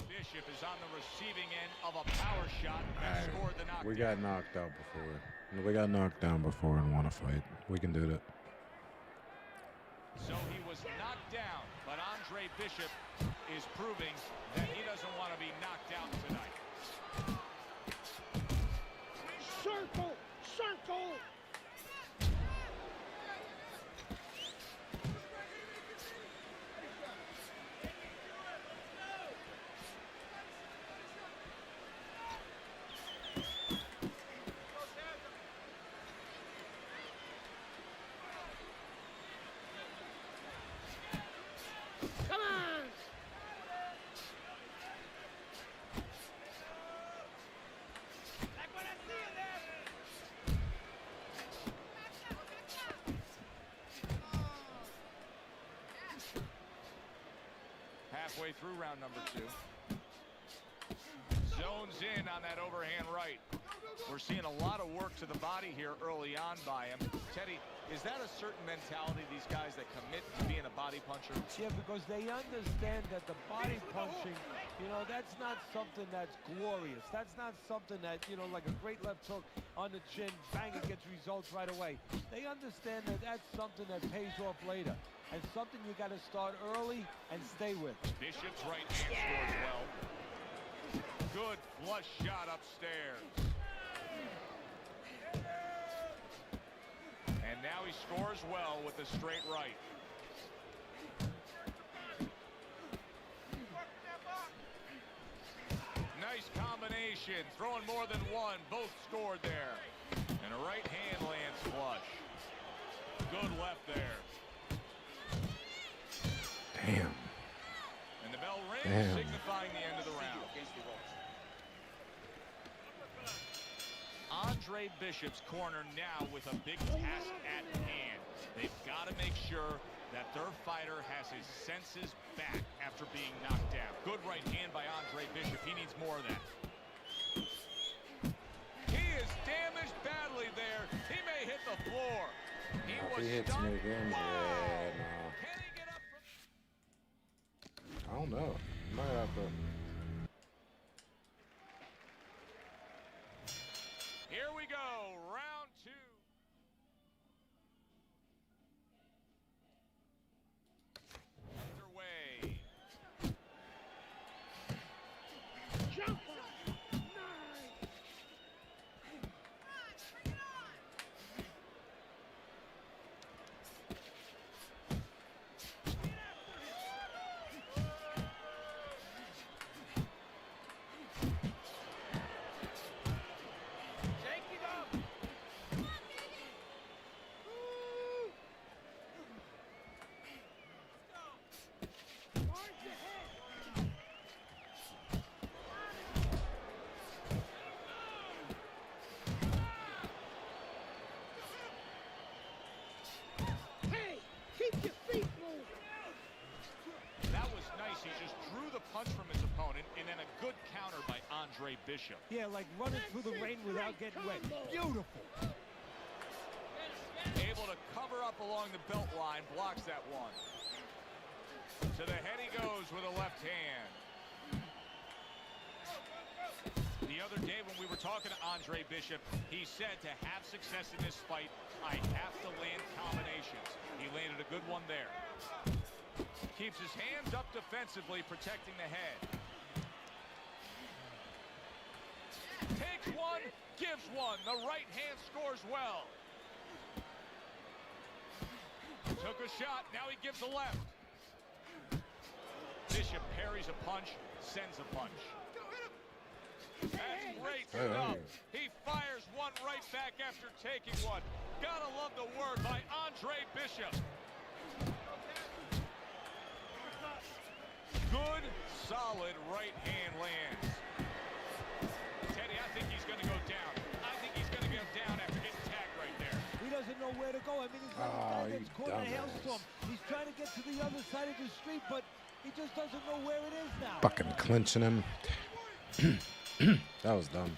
Bishop is on the receiving end of a power shot that scored the knockdown. We got knocked out before. We got knocked down before and won a fight. We can do that. So he was knocked down, but Andre Bishop is proving that he doesn't want to be knocked out tonight. Circle! Circle! Come on! Halfway through round number two. Zones in on that overhand right. We're seeing a lot of work to the body here early on by him. Teddy, is that a certain mentality, these guys that commit to being a body puncher? yeah, because they understand that the body punching, you know, that's not something that's glorious. That's not something that, you know, like a great left hook on the chin, bang, it gets results right away. They understand that that's something that pays off later, and something you got to start early and stay with. Bishop's right hand scores well. Good flush shot upstairs. And now he scores well with the straight right. Nice combination, throwing more than one. Both scored there. And a right hand lands flush. Good left there. Damn. And the bell rings, Damn. signifying the end of the round. Andre Bishop's corner now with a big task at hand. They've got to make sure that their fighter has his senses back after being knocked down. Good right hand by Andre Bishop. He needs more of that. He is damaged badly there. He may hit the floor. If he hits me again, yeah, no. I don't know. Might have to. Here we go, round 2. Underway. Jump! punch from his opponent, and then a good counter by Andre Bishop. Yeah, like running through the rain without getting wet. Beautiful. Able to cover up along the belt line, blocks that one. To the head he goes with a left hand. The other day when we were talking to Andre Bishop, he said to have success in this fight, I have to land combinations. He landed a good one there. Keeps his hands up defensively, protecting the head. Takes one, gives one. The right hand scores well. Took a shot, now he gives a left. Bishop parries a punch, sends a punch. That's great stuff. He fires one right back after taking one. Gotta love the work by Andre Bishop. Good, solid right hand lands. Teddy, I think he's going to go down. I think he's going to go down after getting tagged right there. He doesn't know where to go. I mean, he's like a guy that's caught in a hailstorm. He's trying to get to the other side of the street, but he just doesn't know where it is now. Fucking clinching him. That was dumb.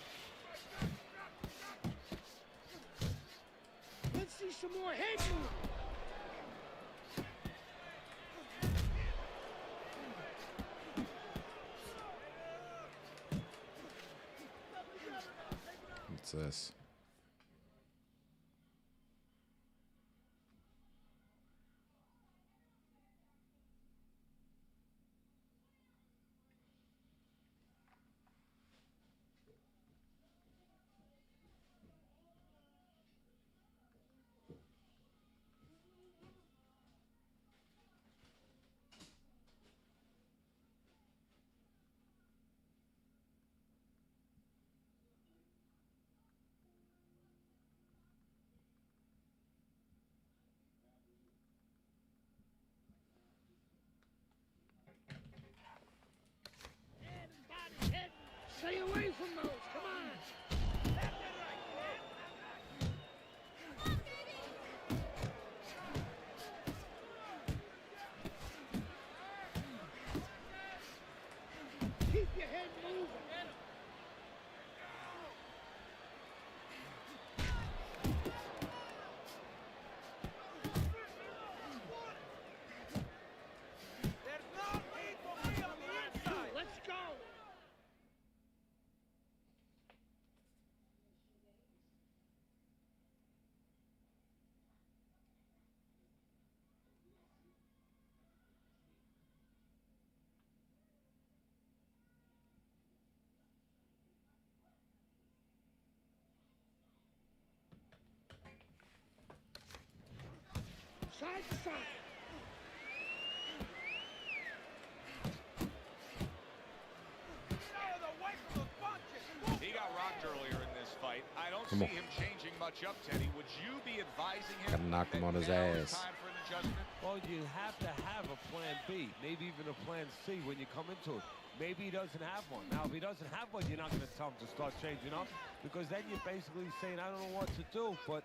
Let's see some more head move. What's this? Stay away from those, come on! Keep your head moving. There's no need for me on the inside. Let's go! Side to side. He got rocked earlier in this fight. I don't see him changing much up, Teddy. Would you be advising him? Gotta knock him on his ass. Time for an adjustment? Well, you have to have a plan B, maybe even a plan C when you come into it. Maybe he doesn't have one. Now, if he doesn't have one, you're not going to tell him to start changing up, because then you're basically saying, I don't know what to do, but,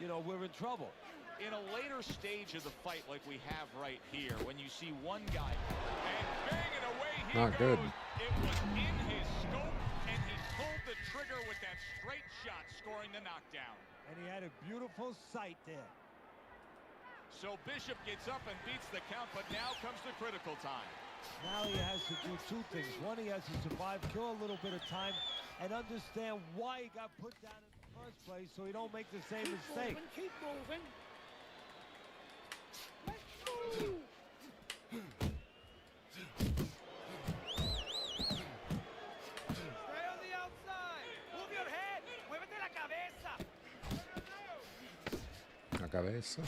you know, we're in trouble. In a later stage of the fight like we have right here, when you see one guy and banging away he Not goes, good. it was in his scope, and he pulled the trigger with that straight shot, scoring the knockdown. And he had a beautiful sight there. So Bishop gets up and beats the count, but now comes the critical time. Now he has to do two things. One, he has to survive, kill a little bit of time, and understand why he got put down in the first place so he don't make the same mistake. Keep moving. Let's move. Stay on the outside. Move your head. Muévete la cabeza. La cabeza.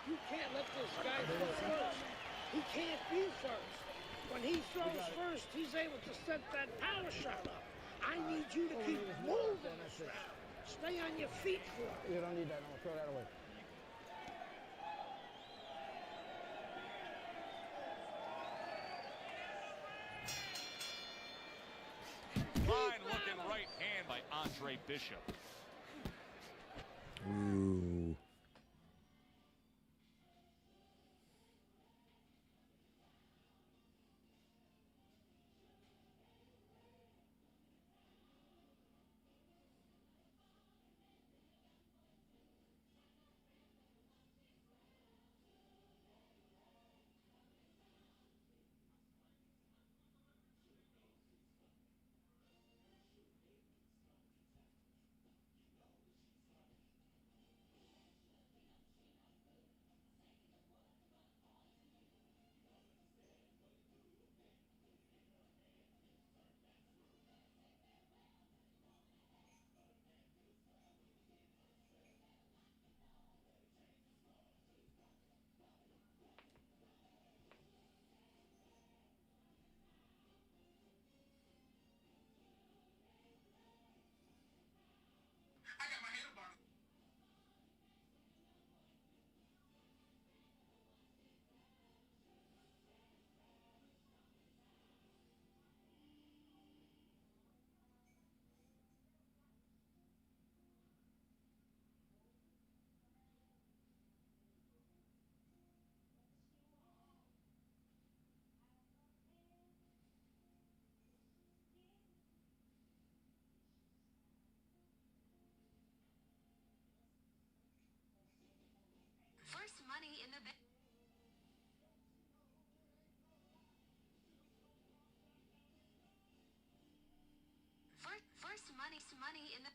You can't let this guy go first. He can't be first. When he throws first, he's able to set that power shot up. I need you to keep moving this round. Stay on your feet for it. You don't need that. No, throw that away. Fine looking right hand by Andre Bishop. Ooh. First money in the bank. First money in the.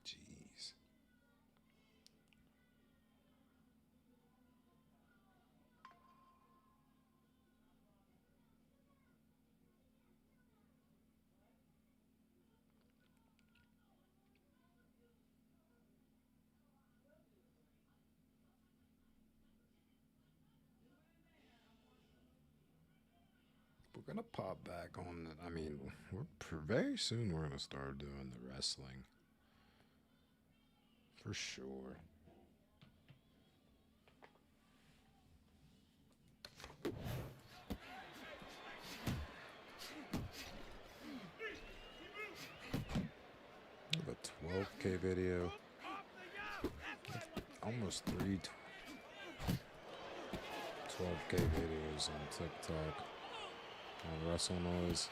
Jeez. We're gonna pop back on it. I mean, very soon we're gonna start doing the wrestling. For sure. A 12K video. Almost 12K videos on TikTok. On Wrestle Noise.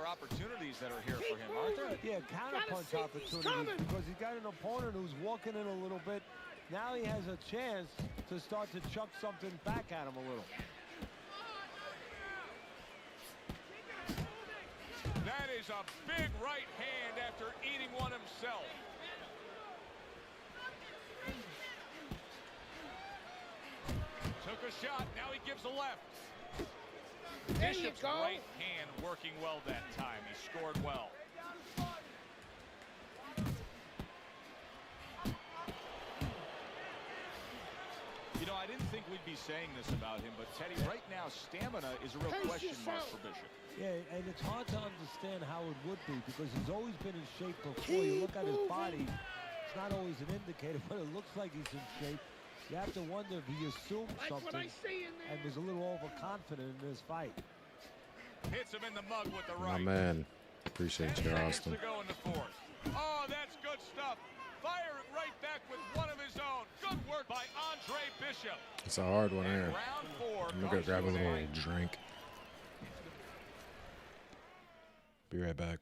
Opportunities that are here for him, aren't there? Yeah, counterpunch opportunities because he's got an opponent who's walking in a little bit Now he has a chance to start to chuck something back at him a little. That is a big right hand after eating one himself. Took a shot, now he gives a left. There you Bishop's go. right hand working well that time. He scored well. You know, I didn't think we'd be saying this about him, but Teddy, right now, stamina is a real question mark for Bishop. Yeah, and it's hard to understand how it would be because he's always been in shape before. You look at his body, it's not always an indicator, but it looks like he's in shape. You have to wonder if he assumed something and was a little overconfident in this fight. Hits him in the mug with the Oh, right. man. Appreciate you, Austin. To go in the fourth. Oh, that's good stuff. Fire it right back with one of his own. Good work by Andre Bishop. It's a hard one here. Round 4. I'm going to grab a little drink. Be right back.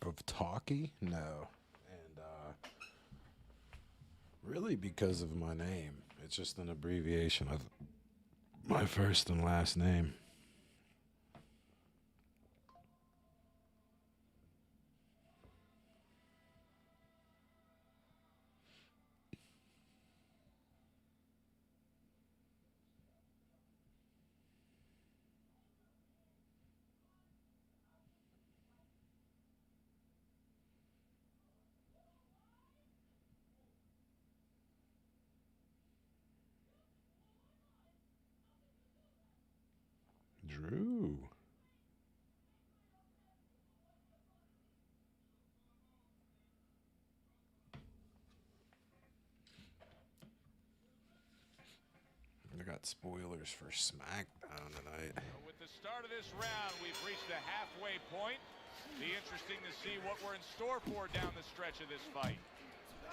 Of talkie? No. And really because of my name. It's just an abbreviation of my first and last name. Drew. I got spoilers for SmackDown tonight. With the start of this round, we've reached the halfway point. Be interesting to see what we're in store for down the stretch of this fight.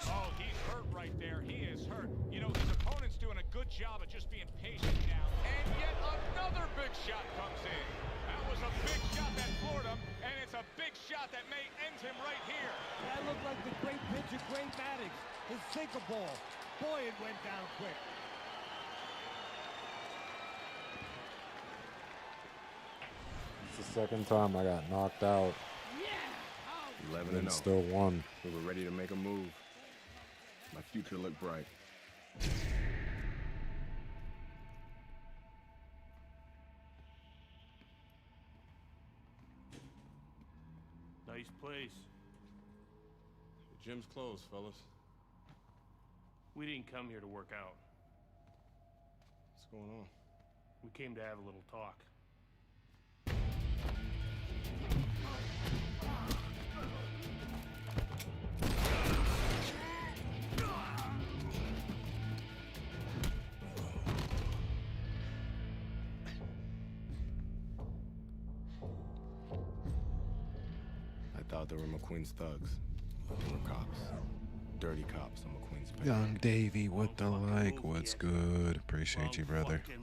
Oh, he's hurt right there. He is hurt. You know, his opponent's doing a good job of just being patient now. And yet another big shot comes in. That was a big shot that floored him, and it's a big shot that may end him right here. That looked like the great pitcher, Gray Maddox. His sinker ball. Boy, it went down quick. It's the second time I got knocked out. 11-0. And still won. We were ready to make a move. My future looked bright. Nice place. The gym's closed, fellas. We didn't come here to work out. What's going on? We came to have a little talk. I thought they were McQueen's thugs. But they were cops. Dirty cops on McQueen's pay. Young Davey, what the like? What's good? Appreciate you, brother. Good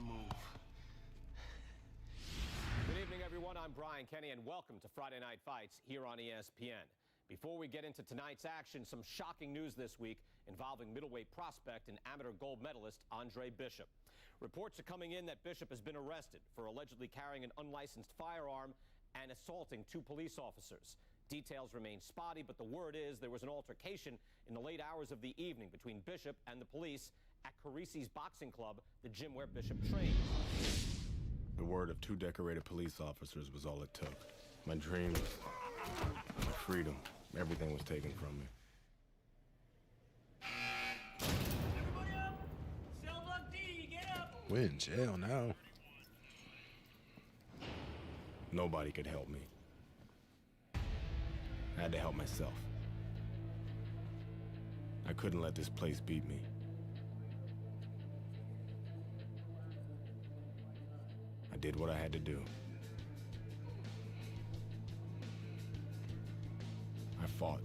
evening, everyone. I'm Brian Kenny, and welcome to Friday Night Fights here on ESPN. Before we get into tonight's action, some shocking news this week involving middleweight prospect and amateur gold medalist Andre Bishop. Reports are coming in that Bishop has been arrested for allegedly carrying an unlicensed firearm and assaulting 2 police officers. Details remain spotty, but the word is there was an altercation in the late hours of the evening between Bishop and the police at Carisi's Boxing Club, the gym where Bishop trains. The word of 2 decorated police officers was all it took. My dreams, my freedom, everything was taken from me. Everybody up! Cell block D, get up! We're in jail now. Nobody could help me. I had to help myself. I couldn't let this place beat me. I did what I had to do. I fought.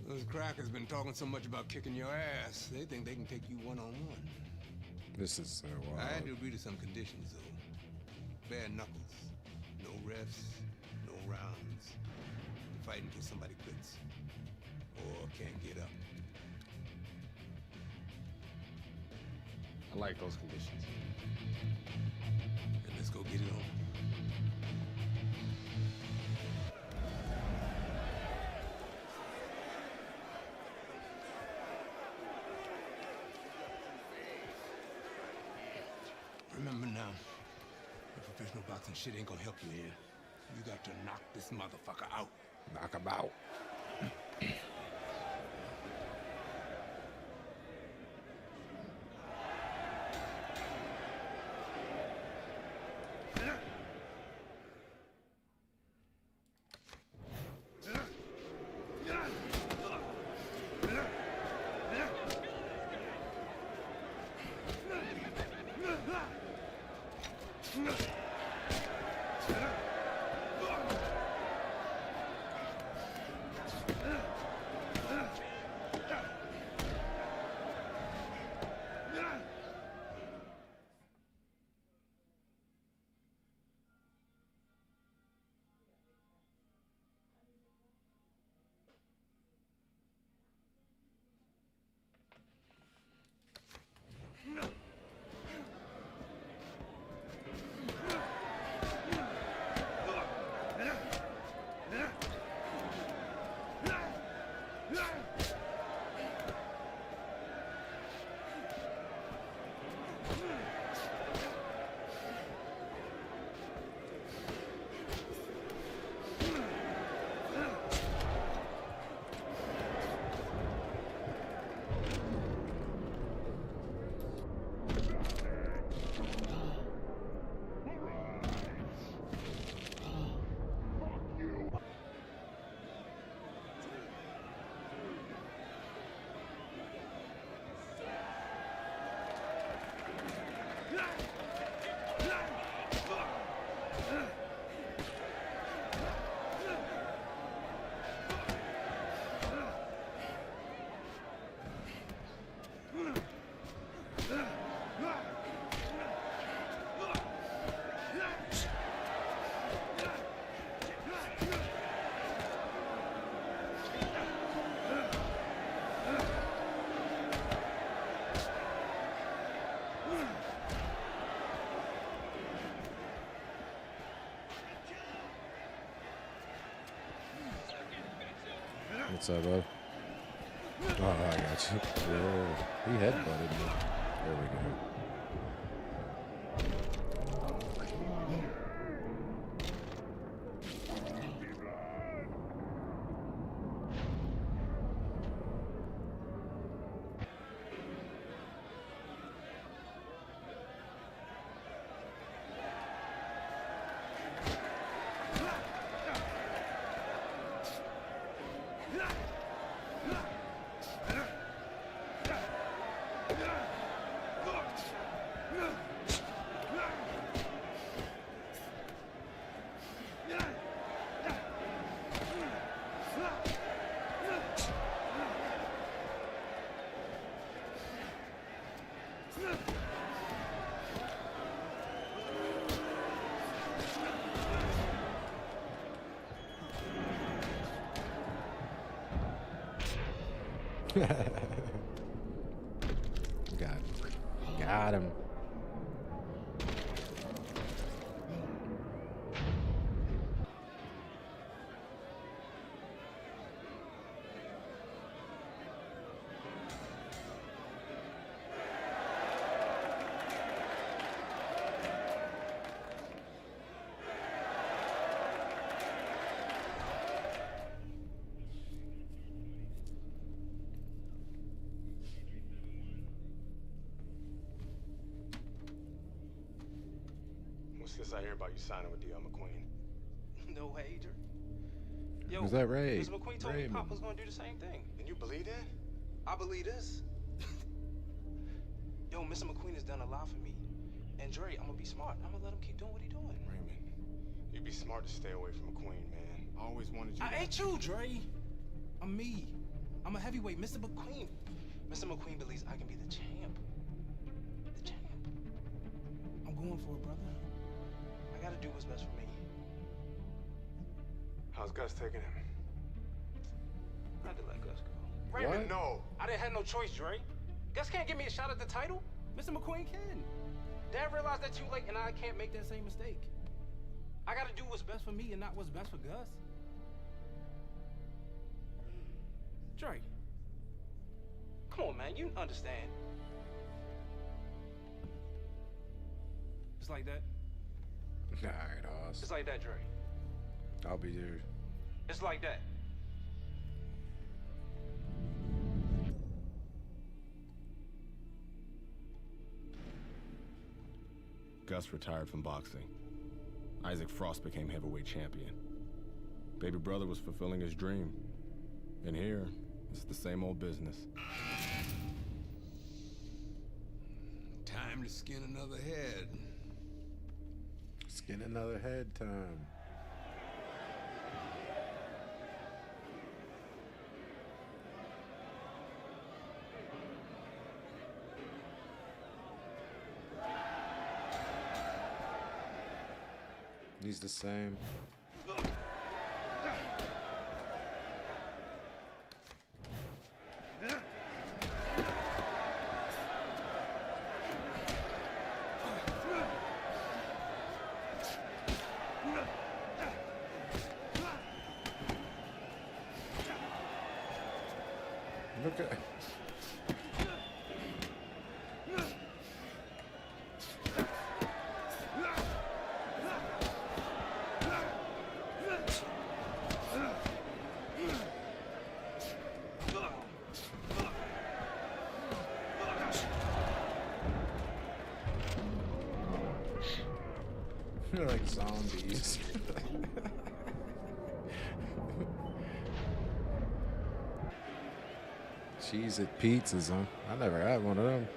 Those crackers been talking so much about kicking your ass, they think they can take you one-on-one. This is so wild. I had to agree to some conditions, though. Bare knuckles. No refs, no rounds. You fight until somebody quits. Or can't get up. I like those conditions. And let's go get it on. Remember now, the professional boxing shit ain't gonna help you here. You got to knock this motherfucker out. Knock him out. What's up, bud? Oh, I got you. Yeah, he headbutted me. There we go. Got him. What's this I hear about you signing with D.L. McQueen? No way, Adrian. Yo, Who's that, Ray? Mr. McQueen told me Pop was going to do the same thing. And you believe that? I believe this. Yo, Mr. McQueen has done a lot for me. And Dre, I'm going to be smart. I'm going to let him keep doing what he's doing. Raymond, you'd be smart to stay away from McQueen, man. I always wanted you to... I ain't you, Dre. I'm me. I'm a heavyweight, Mr. McQueen. Mr. McQueen believes I can be the champ. The champ. I'm going for it, brother. I gotta do what's best for me. How's Gus taking him? I had to let Gus go. Raymond, no. I didn't have no choice, Dre. Gus can't give me a shot at the title. Mr. McQueen can. Dad realized that too late, and I can't make that same mistake. I gotta do what's best for me and not what's best for Gus. Dre. Come on, man. You understand. It's like that. All right, Oz. It's like that, Dre. I'll be there. It's like that. Gus retired from boxing. Isaac Frost became heavyweight champion. Baby brother was fulfilling his dream. And here, it's the same old business. Time to skin another head. Skin another head time. He's the same. Look at... They're like zombies. Cheese at pizzas, huh? I never had one of them.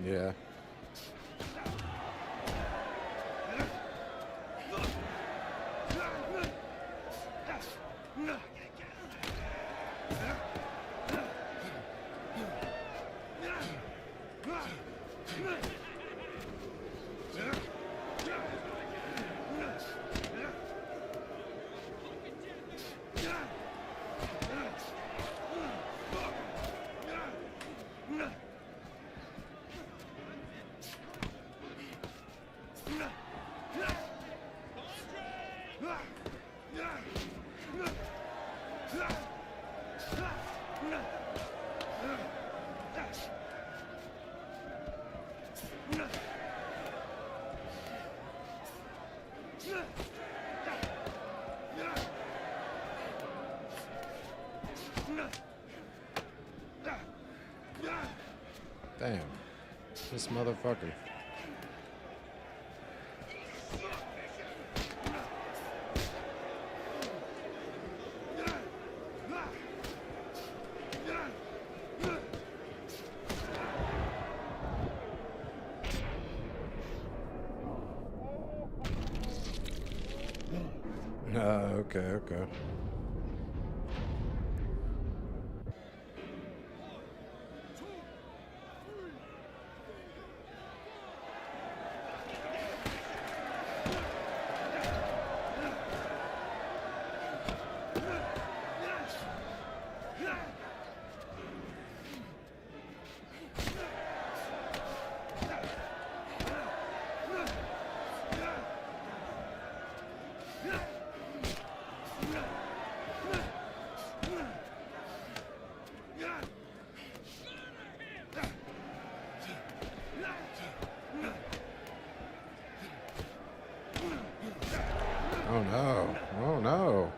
Yeah. Damn. This motherfucker. Okay. Oh no. Oh no.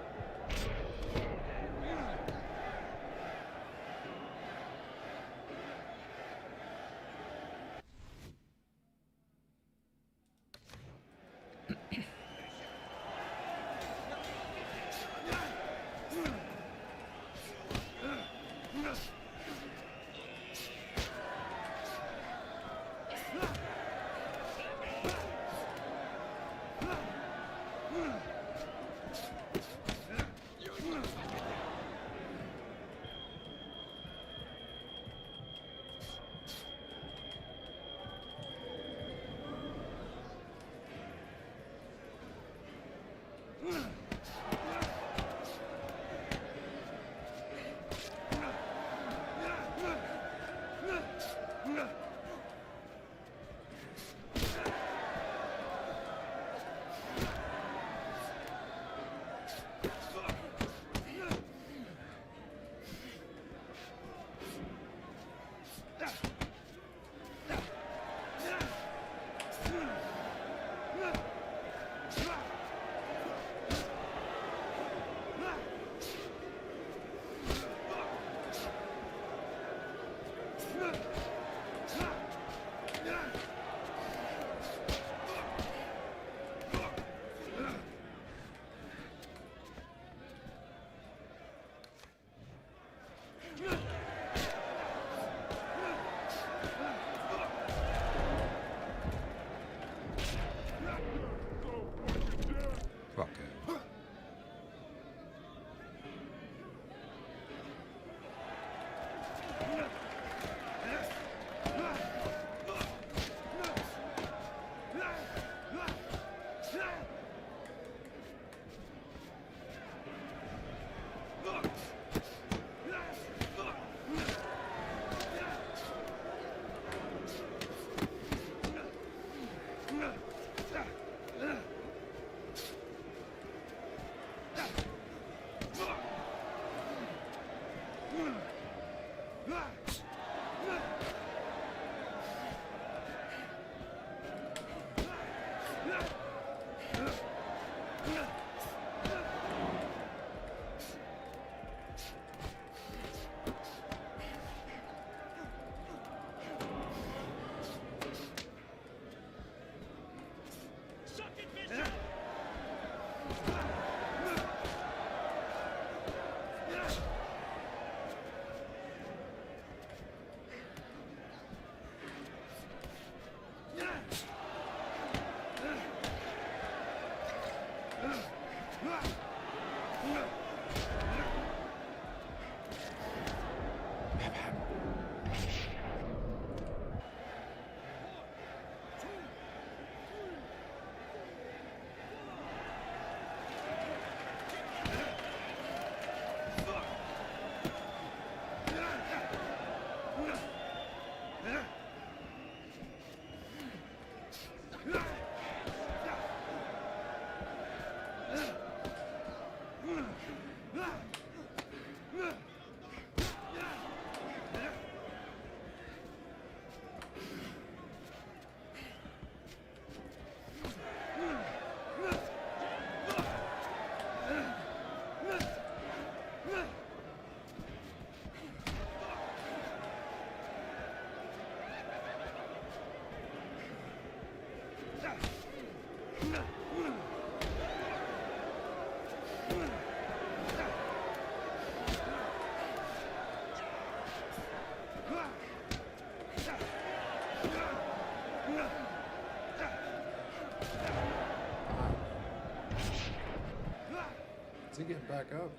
Is he getting back up?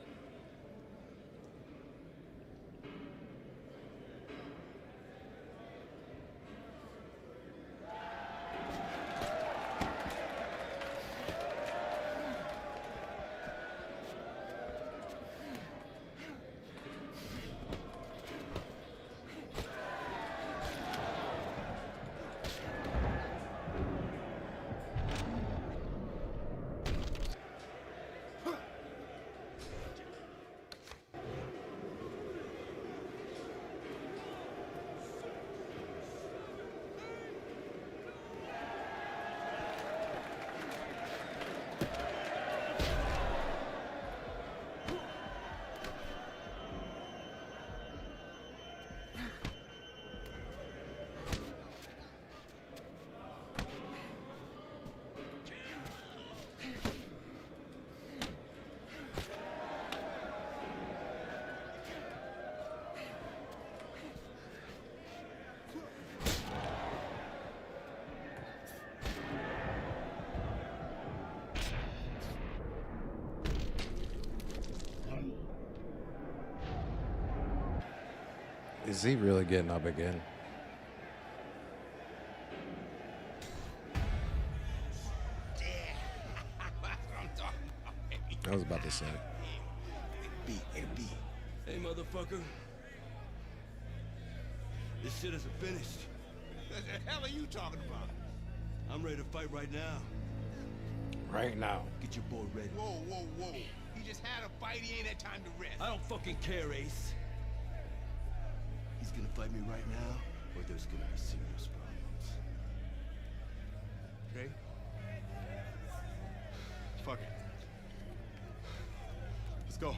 Is he really getting up again? I was about to say. Hey, motherfucker. This shit isn't finished. What the hell are you talking about? I'm ready to fight right now. Right now. Get your boy ready. Whoa, whoa, whoa. He just had a fight. He ain't had time to rest. I don't fucking care, Ace. He's gonna fight me right now, or there's gonna be serious problems. Okay? Fuck it. Let's go.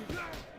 Yeah!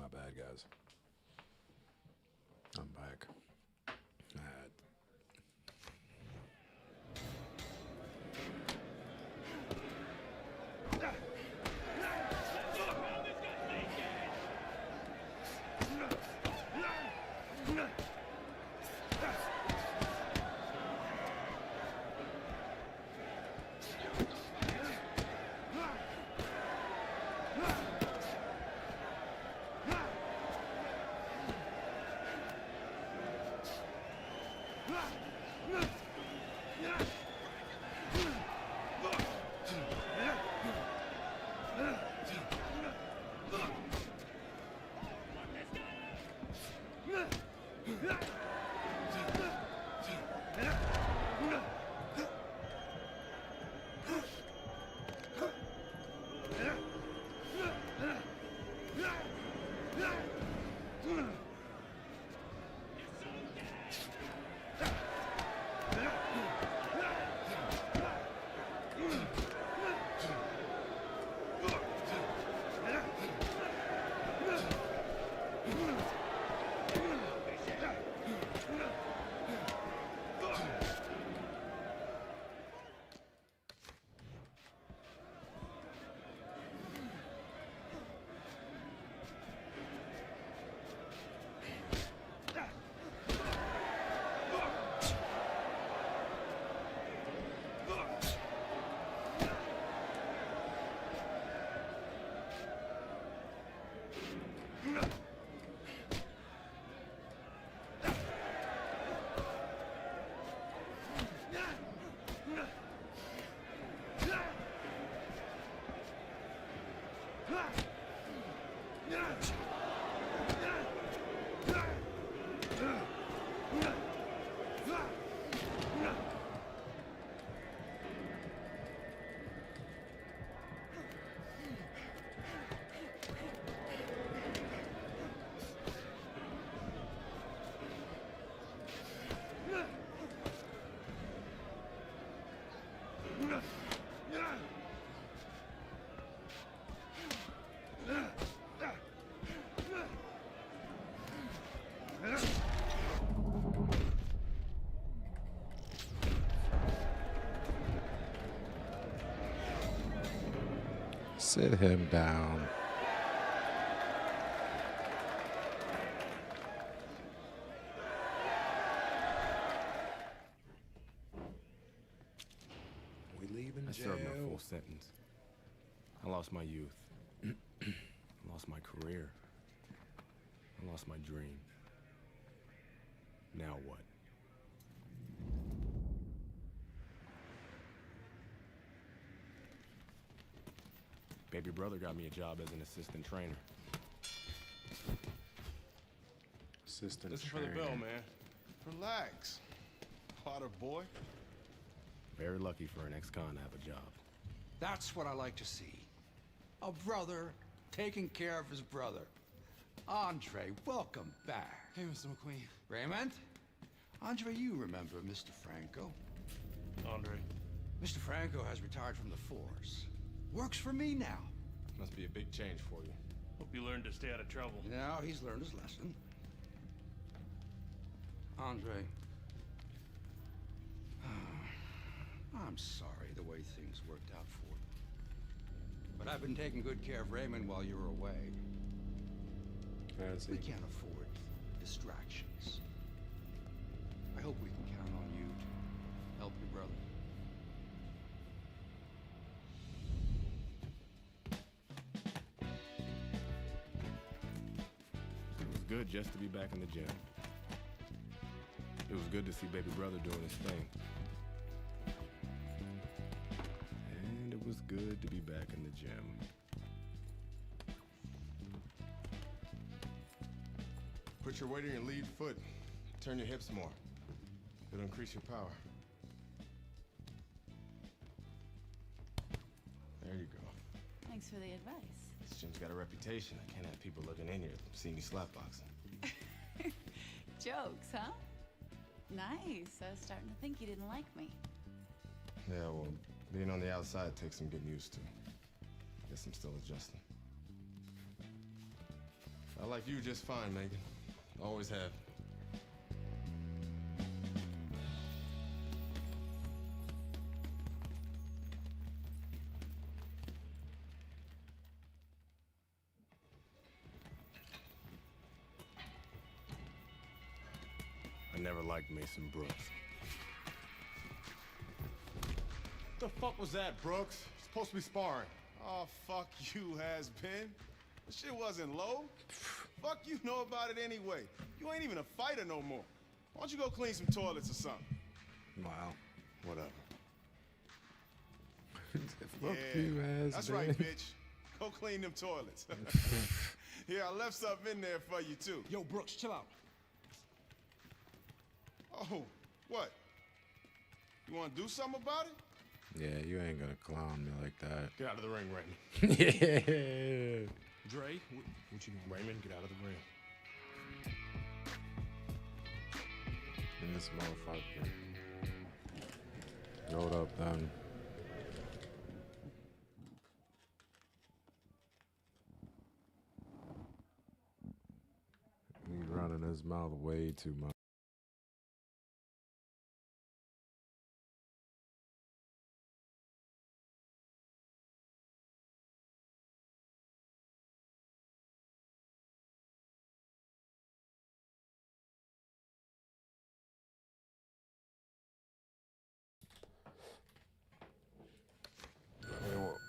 My bad, guys. I'm back. Sit him down. We leaving I jail. served my full sentence. I lost my youth. I lost my career. I lost my dream. Now what? Baby brother got me a job as an assistant trainer. Assistant This is for trainer. the bill, man. Relax. Potter boy. Very lucky for an ex-con to have a job. That's what I like to see. A brother taking care of his brother. Andre, welcome back. Hey, Mr. McQueen. Raymond? Andre, you remember Mr. Franco? Andre. Mr. Franco has retired from the force. Works for me now. Must be a big change for you. Hope you learned to stay out of trouble. Now he's learned his lesson. Andre. I'm sorry the way things worked out for you. But I've been taking good care of Raymond while you were away. We can't afford distractions. I hope we can count on you to help your brother. It was good just to be back in the gym. It was good to see baby brother doing his thing. And it was good to be back in the gym. Put your weight on your lead foot. Turn your hips more. It'll increase your power. There you go. Thanks for the advice. This gym's got a reputation. I can't have people looking in here seeing me slapboxing. Jokes, huh? Nice. I was starting to think you didn't like me. Yeah, well, being on the outside takes some getting used to. Guess I'm still adjusting. I like you just fine, Megan. Always have. I never liked Mason Brooks. What the fuck was that, Brooks? You're supposed to be sparring. Oh, fuck you, has-been. This shit wasn't low. Fuck you know about it anyway. You ain't even a fighter no more. Why don't you go clean some toilets or something? Wow. Whatever. Fuck you, has That's been. right, bitch. Go clean them toilets. Here, I left something in there for you, too. Yo, Brooks, chill out. Oh, what? You want to do something about it? Yeah, you ain't gonna clown me like that. Get out of the ring, Raymond. Yeah. Dre, what you doing? Raymond, get out of the ring. And this motherfucker. Hold up, then. He's running his mouth way too much.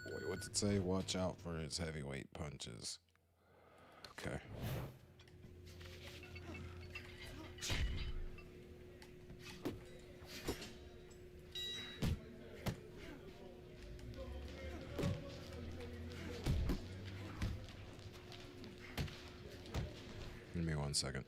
Wait, what's it say? Watch out for his heavyweight punches. Okay. Give me 1 second.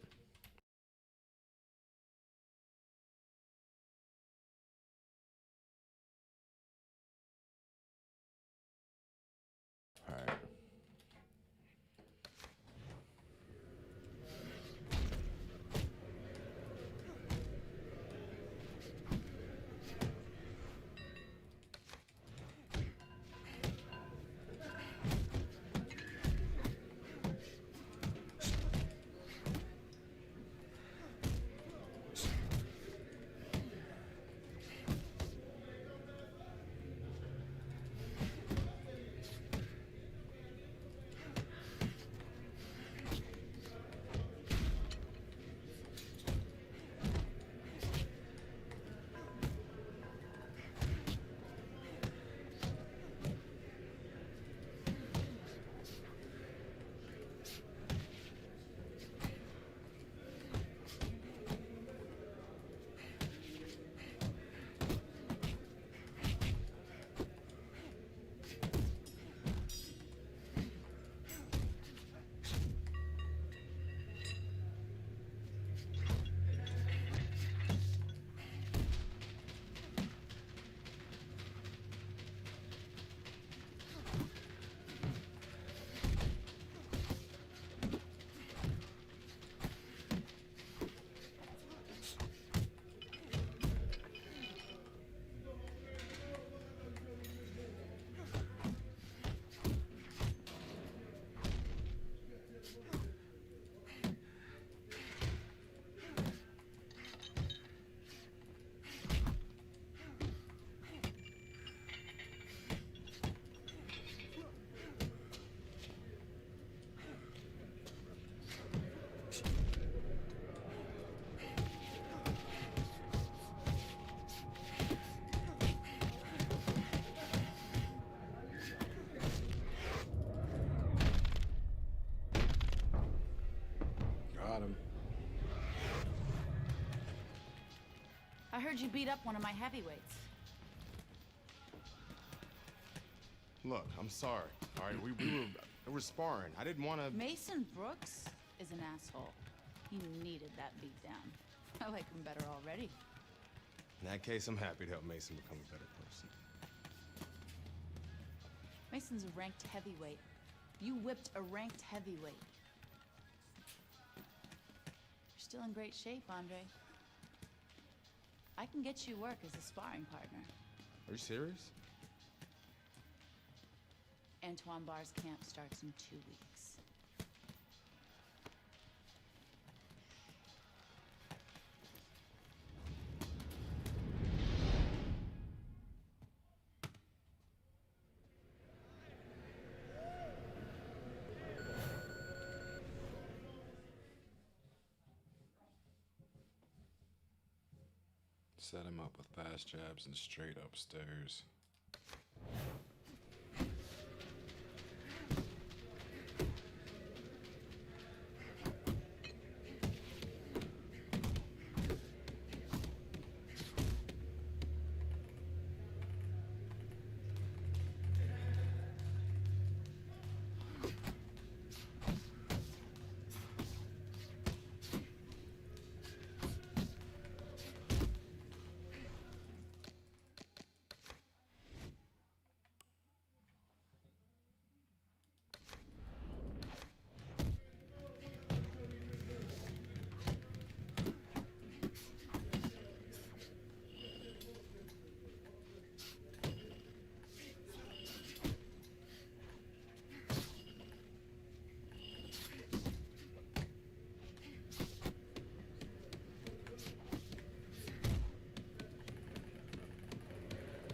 All right. Got him. I heard you beat up one of my heavyweights. Look, I'm sorry. All right, we were sparring. I didn't want to. Mason Brooks is an asshole. He needed that beatdown. I like him better already. In that case, I'm happy to help Mason become a better person. Mason's a ranked heavyweight. You whipped a ranked heavyweight. You're still in great shape, Andre. I can get you work as a sparring partner. Are you serious? Antoine Barr's camp starts in 2 weeks. Set him up with fast jabs and straight upstairs.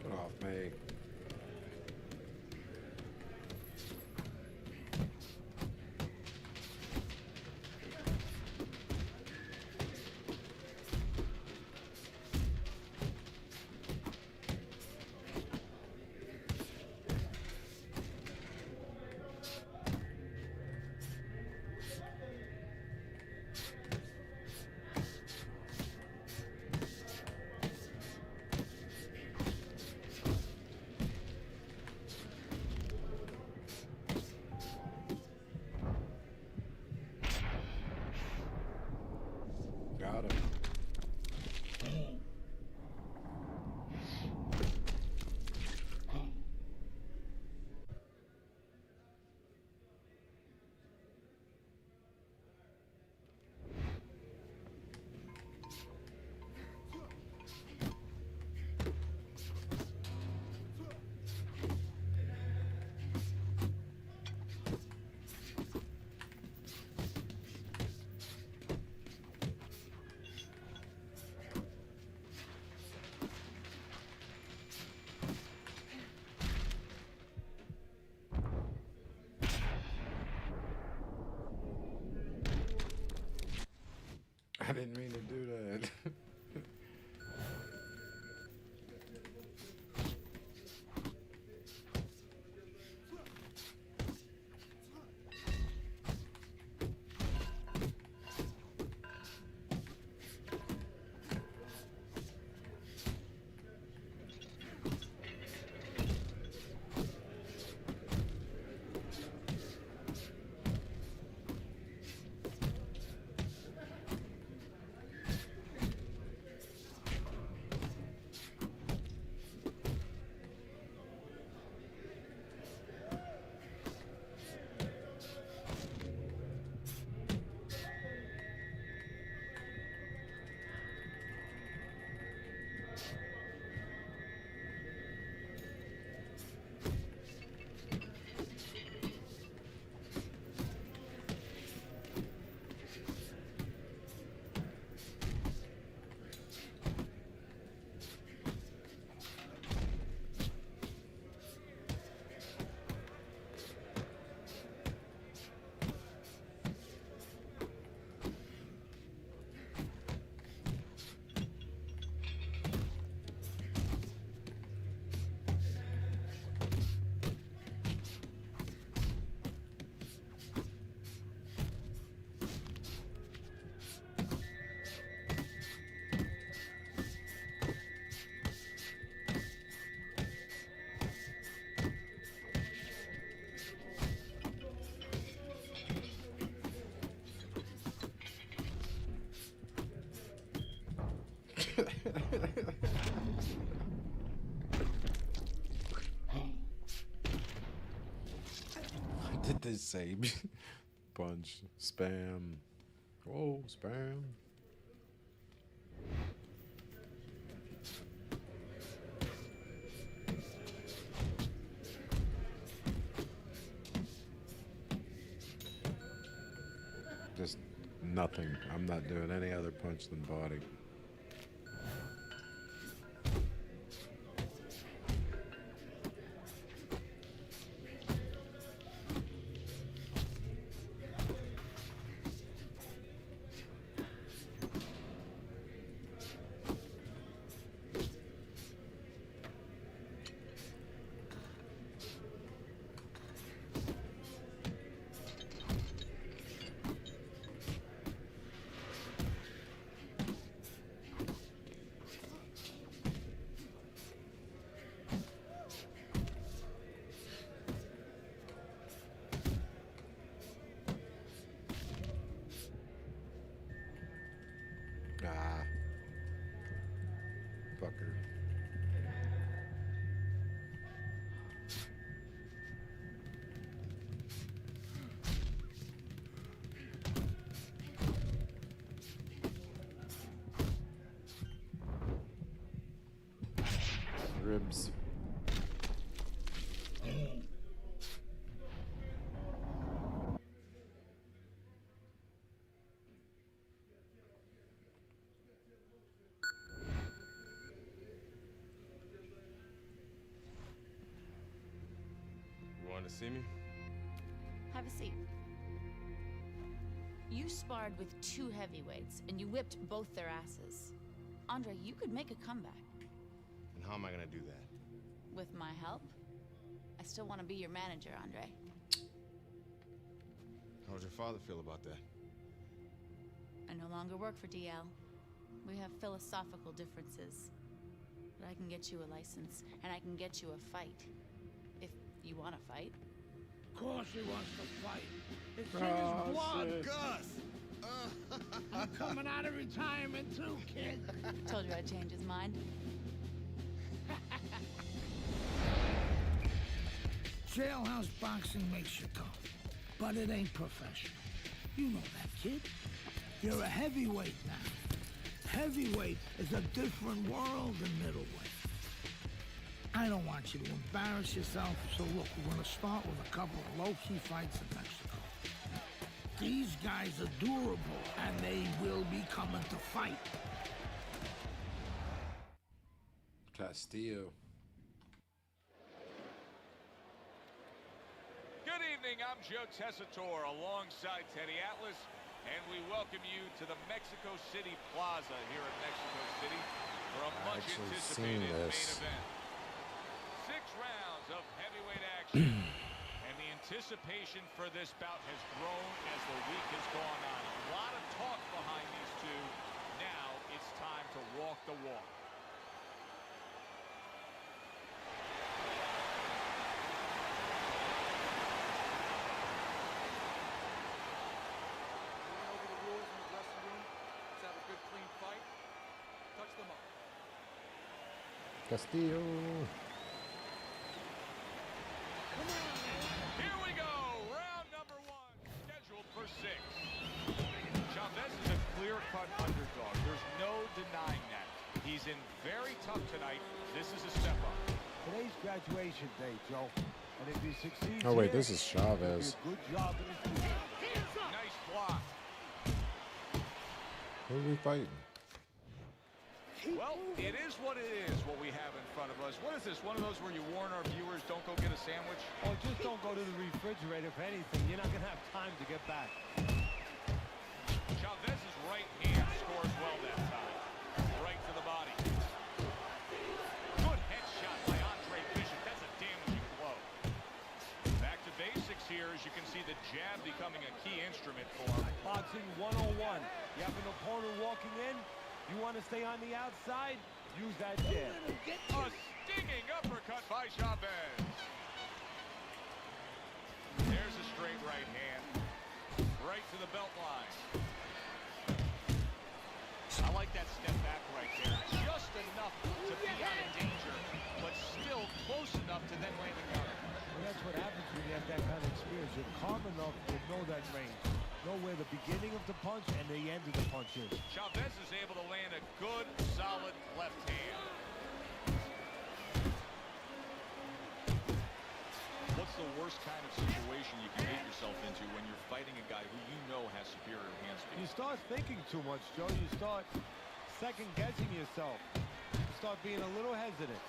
Get off me. Got him. I didn't mean to do that. What did this say? Punch. Spam. Whoa, spam. Just nothing. I'm not doing any other punch than body. Ah. Fucker. Ribs. You wanted to see me? Have a seat. You sparred with 2 heavyweights, and you whipped both their asses. Andre, you could make a comeback. And how am I gonna do that? With my help? I still want to be your manager, Andre. How does your father feel about that? I no longer work for DL. We have philosophical differences. But I can get you a license, and I can get you a fight. If you want to fight. Of course he wants to fight. It's in his blood. Gus! I'm coming out of retirement too, kid. Told you I'd change his mind. Jailhouse boxing makes you tough, but it ain't professional. You know that, kid. You're a heavyweight now. Heavyweight is a different world than middleweight. I don't want you to embarrass yourself, so look, we're gonna start with a couple of low-key fights in Mexico. These guys are durable, and they will be coming to fight. Castillo. Good evening, I'm Joe Tessitore alongside Teddy Atlas, and we welcome you to the Mexico City Plaza here in Mexico City for a much anticipated main event. 6 rounds of heavyweight action, and the anticipation for this bout has grown as the week has gone on. A lot of talk behind these two. Now it's time to walk the walk. Over the rules in the dressing room. Let's have a good, clean fight. Touch them up. Castillo. Here we go, round number 1, scheduled for 6. Chavez is a clear-cut underdog. There's no denying that. He's in very tough tonight. This is a step up. Today's graduation day, Joe. And if he succeeds Oh wait, here, this is Chavez. good job in his future. Nice block. Who are we fighting? Well, it is what it is, what we have in front of us. What is this, one of those where you warn our viewers don't go get a sandwich? Or just don't go to the refrigerator for anything. You're not going to have time to get back. Chavez's right hand scores well that time. Right to the body. Good headshot by Andre Bishop. That's a damaging blow. Back to basics here, as you can see the jab becoming a key instrument for him. Boxing 101. You have an opponent walking in. You want to stay on the outside? Use that jab. A stinging uppercut by Chavez. There's a straight right hand. Right to the belt line. I like that step back right there. Just enough to be out of danger, but still close enough to then land the counter. Well, that's what happens when you have that kind of experience. You're calm enough to know that range. Know where the beginning of the punch and the end of the punch is. Chavez is able to land a good, solid left hand. What's the worst kind of situation you can get yourself into when you're fighting a guy who you know has superior hand speed? You start thinking too much, Joe. You start second-guessing yourself. You start being a little hesitant.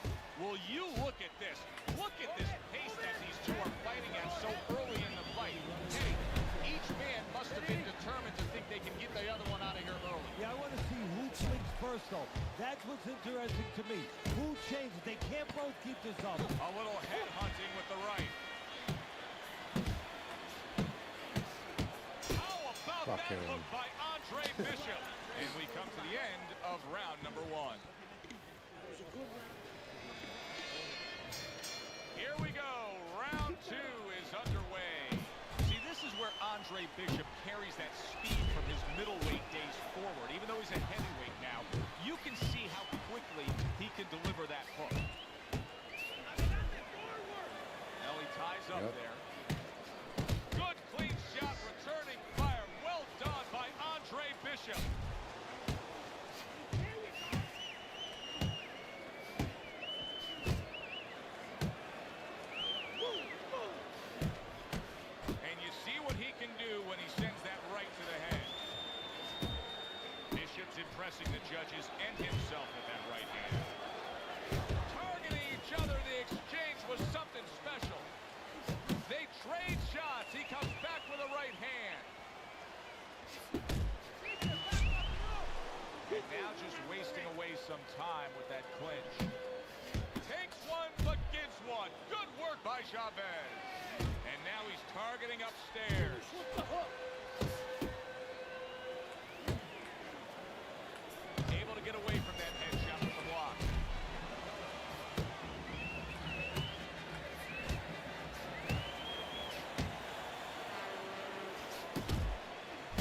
Will you look at this? Look at this pace that these two are fighting at so early in the fight. Hey, each man must have been determined to think they can get the other one out of here early. Yeah, I want to see who thinks first, though. That's what's interesting to me. Who changes? They can't both keep this up. A little head hunting with the right. How about that hook by Andre Bishop? And we come to the end of round number 1. Here we go. Round 2 is underway. See, this is where Andre Bishop carries that speed from his middleweight days forward. Even though he's a heavyweight, you can see how quickly he can deliver that hook. Now he ties up there. Good clean shot, returning fire. Well done by Andre Bishop. And you see what he can do when he sends that right to the head. Bishop's impressing the judges and himself with that right hand. Targeting each other, the exchange was something special. They trade shots. He comes back with a right hand. And now just wasting away some time with that clinch. Takes one, but gives one. Good work by Chavez. And now he's targeting upstairs. Able to get away from that headshot with the block.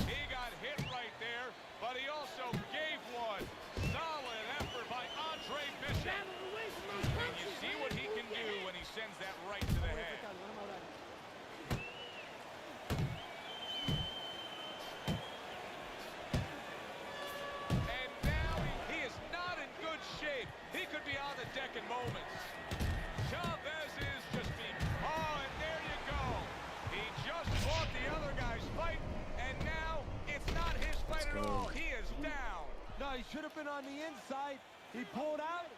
He got hit right there, but he also gave one. Solid effort by Andre Bishop. And you see what he can do when he sends that right to the head. And now he is not in good shape. He could be on the deck in moments. Chavez is just being... Oh, and there you go. He just fought the other guy's fight, and now it's not his fight at all. He is down. No, he should have been on the inside. He pulled out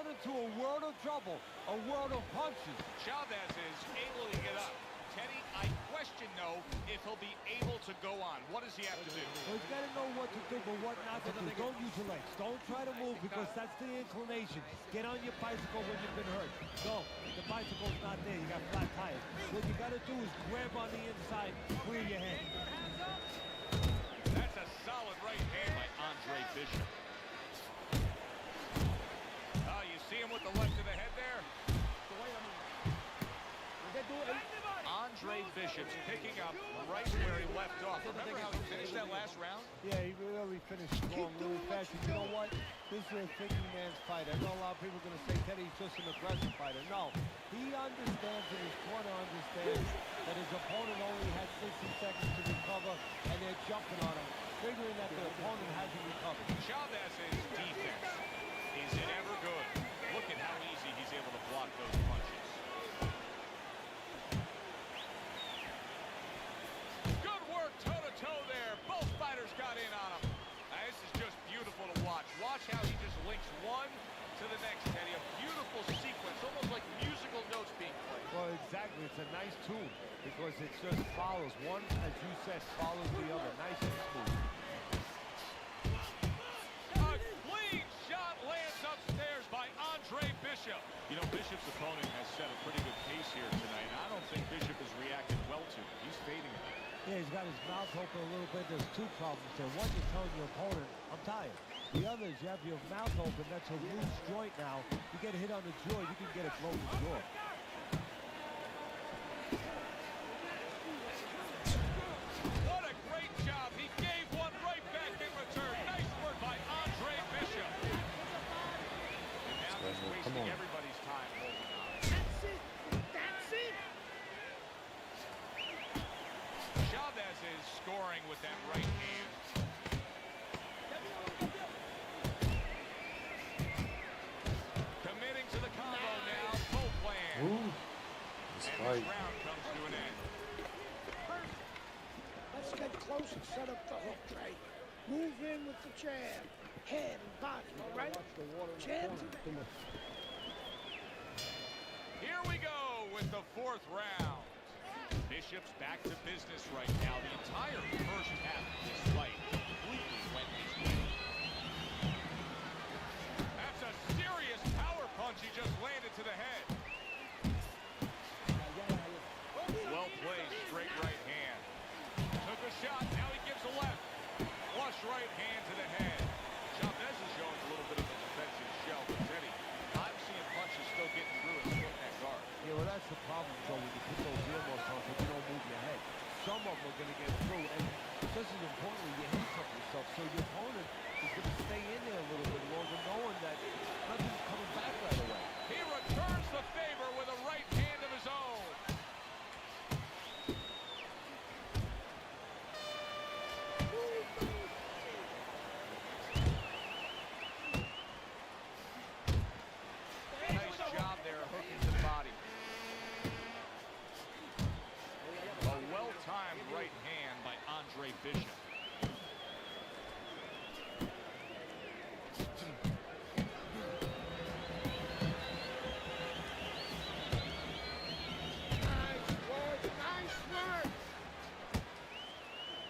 into a world of trouble, a world of punches. Chavez is able to get up. Teddy, I question, though, if he'll be able to go on. What does he have to do? Well, he's got to know what to do, but what not to do. Don't use your legs. Don't try to move because that's the inclination. Get on your bicycle when you've been hurt. No, the bicycle's not there. You got flat tires. What you got to do is grab on the inside, clear your head. That's a solid right hand by Andre Bishop. Oh, you see him with the left to the head there? Andre Bishop's picking up right where he left off. Remember how he finished that last round? Yeah, he really finished strong, really fast. And you know what? This is a thinking man's fight. I know a lot of people are going to say Teddy's just an aggressive fighter. No, he understands and his corner understands that his opponent only has 60 seconds to recover, and they're jumping on him, figuring that their opponent hasn't recovered. Chavez's defense, is it ever good? Look at how easy he's able to block those punches. Good work toe-to-toe there. Both fighters got in on him. Now, this is just beautiful to watch. Watch how he just links one to the next, Teddy. A beautiful sequence, almost like musical notes being played. Well, exactly. It's a nice tune because it just follows. One, as you said, follows the other. Nice and smooth. A clean shot lands upstairs by Andre Bishop. You know, Bishop's opponent has set a pretty good pace here tonight. I don't think Bishop has reacted well to it. He's fading it. Yeah, he's got his mouth open a little bit. There's two problems there. One, you're telling your opponent, I'm tired. The other is you have your mouth open. That's a loose joint now. You get hit on the jaw, you can get a broken jaw. What a great job. He gave one right back in return. Nice work by Andre Bishop. And now he's wasting everybody's time holding on. That's it. That's it. Chavez is scoring with that right hand. Committing to the combo now. Both land. Ooh, this and fight. this round comes to an end. Let's get close and set up the hook, Trey. Move in with the jab. Head and body, all right? Jab to the... Here we go with the fourth round. Bishop's back to business right now. The entire first half of this fight completely went his way. That's a serious power punch he just landed to the head. Well played, straight right hand. Took a shot, now he gives a left. Flush right hand to the head. Chavez is showing a little bit of a defensive shell, but Teddy, I'm seeing punches still getting through and splitting that guard. Yeah, well, that's the problem, Joe, when you put those earmuffs on, but you don't move your head. some of them are going to get through. And just as importantly, you handcuff yourself. So your opponent is going to stay in there a little bit longer, knowing that nothing's coming back right away. He returns the favor with a right hand of his own. Nice job there, hooking to the body. A well-timed right hand by Andre Bishop.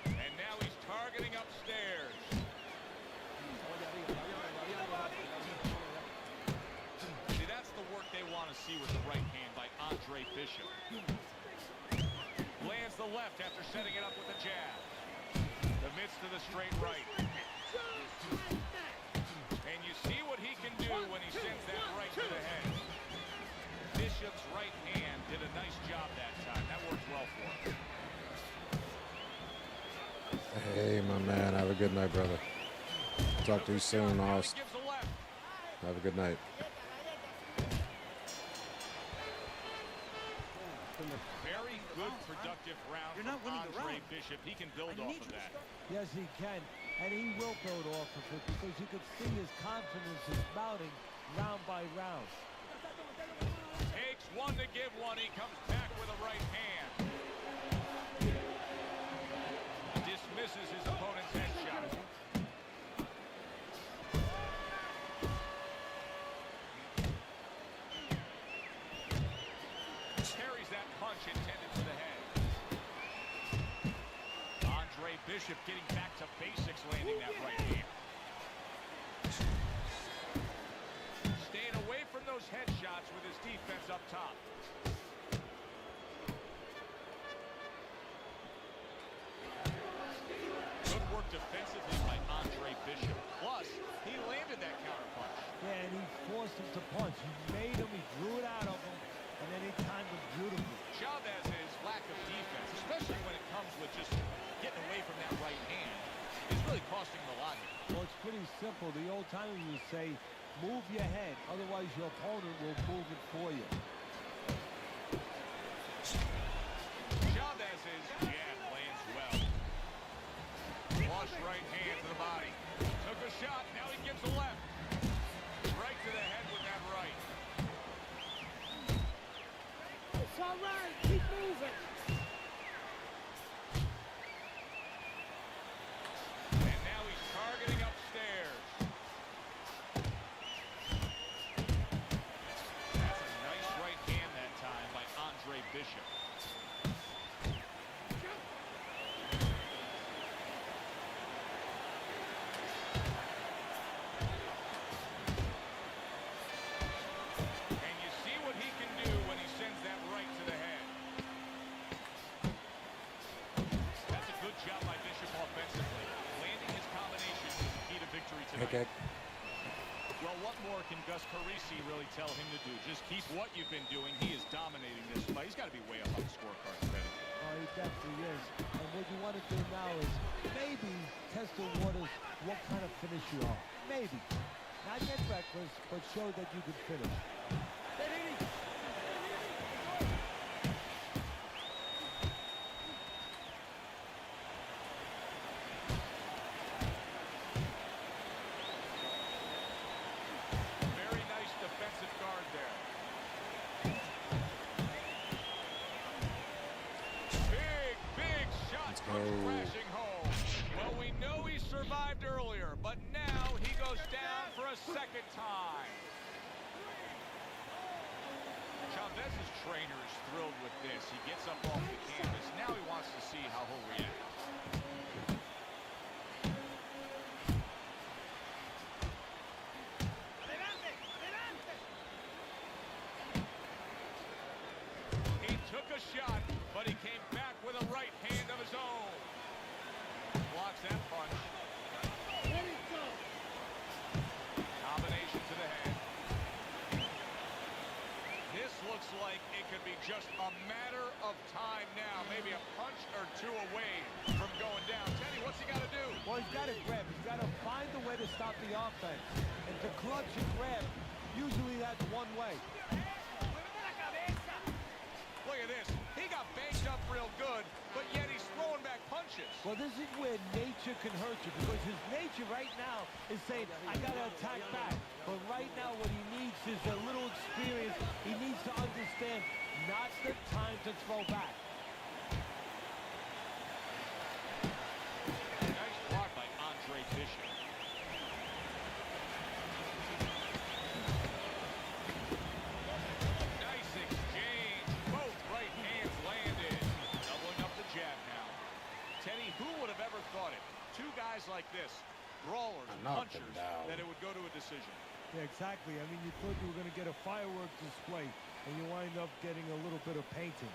And now he's targeting upstairs. See, that's the work they want to see with the right hand by Andre Bishop. Lands the left after setting it up with a jab. Commits to the straight right. And you see what he can do when he sends that right to the head. Bishop's right hand did a nice job that time. That worked well for him. Hey, my man. Have a good night, brother. Talk to you soon, Austin. Have a good night. Very good, productive round from Andre Bishop. He can build off of that. Yes, he can. And he will build off of it because you can see his confidence is mounting round by round. Takes one to give one. He comes back with a right hand. Dismisses his opponent's headshot. Carries that punch intended for the head. Andre Bishop getting back to basics, landing that right hand. Staying away from those headshots with his defense up top. Good work defensively by Andre Bishop. Plus, he landed that counterpunch. Yeah, and he forced him to punch. He made him, he drew it out of him, and then he timed him beautifully. Chavez's lack of defense, especially when it comes with just getting away from that right hand, is really costing him a lot here. Well, it's pretty simple. The old timers would say, move your head, otherwise your opponent will move it for you. Chavez's jab lands well. Flush right hand to the body. Took a shot, now he gives a left. Right to the head with that right. It's all right. Keep moving. And now he's targeting upstairs. That's a nice right hand that time by Andre Bishop. And you see what he can do when he sends that right to the head. That's a good job by Bishop offensively. Landing his combination is the key to victory tonight. Okay. Well, what more can Gus Carisi really tell him to do? Just keep what you've been doing. He is dominating this fight. He's got to be way up on the scorecard today. Oh, he definitely is. And what you want to do now is maybe test the waters what kind of finish you are. Maybe. Not get reckless, but show that you can finish. Very nice defensive guard there. Big shot comes crashing home. Well, we know he survived earlier, but now he goes down for a second time. Chavez's trainer is thrilled with this. He gets up off the canvas. Now he wants to see how he'll react. He took a shot, but he came back with a right hand of his own. Blocks that punch. Let it go. Combination to the head. This looks looks like it could be just a matter of time now. Maybe a punch or two away from going down. Teddy, what's he got to do? Well, he's got to grab. He's got to find a way to stop the offense. And to clutch and grab, usually that's one way. Look at this. He got banked up real good, but yet he's throwing back punches. Well, this is where nature can hurt you, because his nature right now is saying, I got to attack back. But right now what he needs is a little experience. He needs to understand not the time to throw back. Nice block by Andre Bishop. Nice exchange. Both right hands landed. Doubling up the jab now. Teddy, who would have ever thought it? Two guys like this, brawlers, punchers, that it would go to a decision. Yeah, exactly. I mean, you thought you were going to get a fireworks display, and you wind up getting a little bit of painting.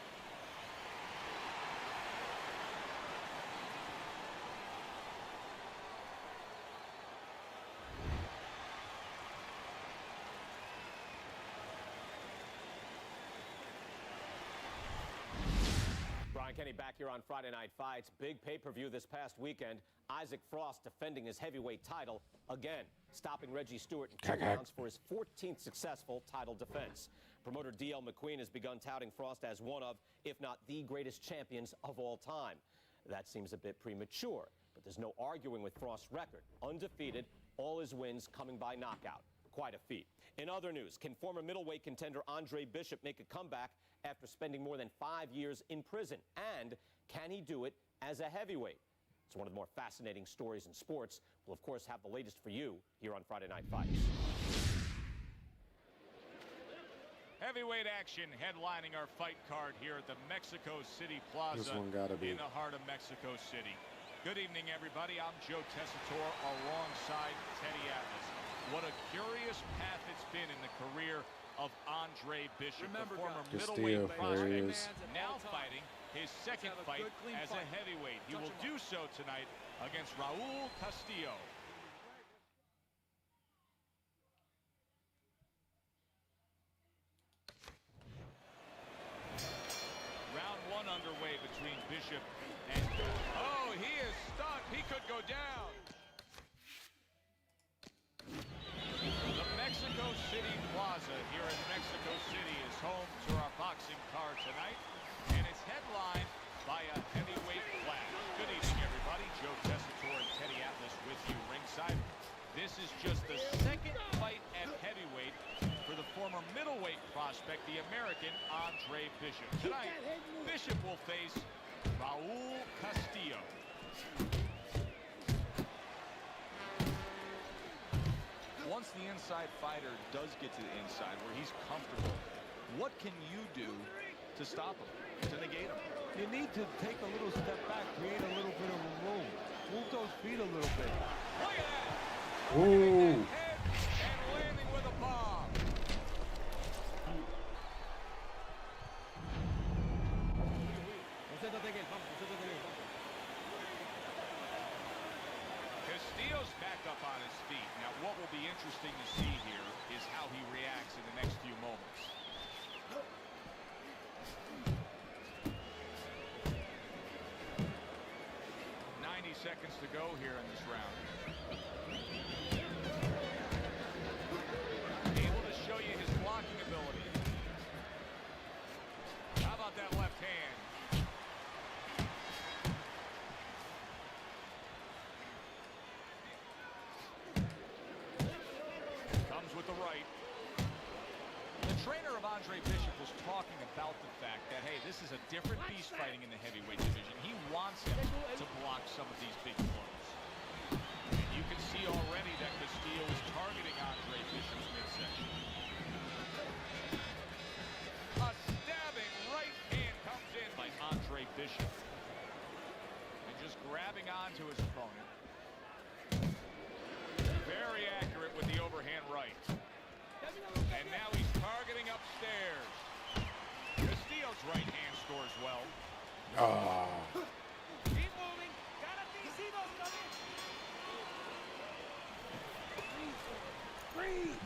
Brian Kenny back here on Friday Night Fights. Big pay-per-view this past weekend. Isaac Frost defending his heavyweight title again, stopping Reggie Stewart in 2 rounds for his 14th successful title defense. Promoter D.L. McQueen has begun touting Frost as one of, if not the greatest champions of all time. That seems a bit premature, but there's no arguing with Frost's record. Undefeated, all his wins coming by knockout. Quite a feat. In other news, can former middleweight contender Andre Bishop make a comeback after spending more than 5 years in prison? And can he do it as a heavyweight? It's one of the more fascinating stories in sports. We'll, of course, have the latest for you here on Friday Night Fights. Heavyweight action headlining our fight card here at the Mexico City Plaza This one gotta be. in the heart of Mexico City. Good evening, everybody. I'm Joe Tessitore alongside Teddy Atlas. What a curious path it's been in the career of Andre Bishop, Remember, the former Castillo, middleweight there he prospect, is. now fighting his second fight as a heavyweight. He will do so tonight against Raul Castillo. Round one underway between Bishop and... Oh, he is stunned. He could go down. The Mexico City Plaza here in Mexico City is home to our boxing card tonight, and it's headlined by a heavyweight clash. Good evening, everybody. Joe Tessitore and Teddy Atlas with you ringside. This is just the second fight at heavyweight for the former middleweight prospect, the American Andre Bishop. Tonight, Bishop will face Raul Castillo. Once the inside fighter does get to the inside where he's comfortable, what can you do to stop him, to negate him? You need to take a little step back, create a little bit of room. Move those feet a little bit. Look at that! Ooh. Head and landing with a bomb. Castillo's back up on his feet. Now, what will be interesting to see here is how he reacts in the next few moments. Seconds to go here in this round. Able to show you his blocking ability. How about that left hand? Comes with the right. The trainer of Andre Bishop was talking about the fact that, hey, this is a different beast fighting in the heavyweight division. He wants him to block some of these big blows. And you can see already that Castillo is targeting Andre Bishop's midsection. A stabbing right hand comes in by Andre Bishop. And just grabbing onto his opponent. Very accurate with the overhand right. And now he's targeting upstairs. Castillo's right hand scores well. Keep moving. Gotta see those coming. Breathe.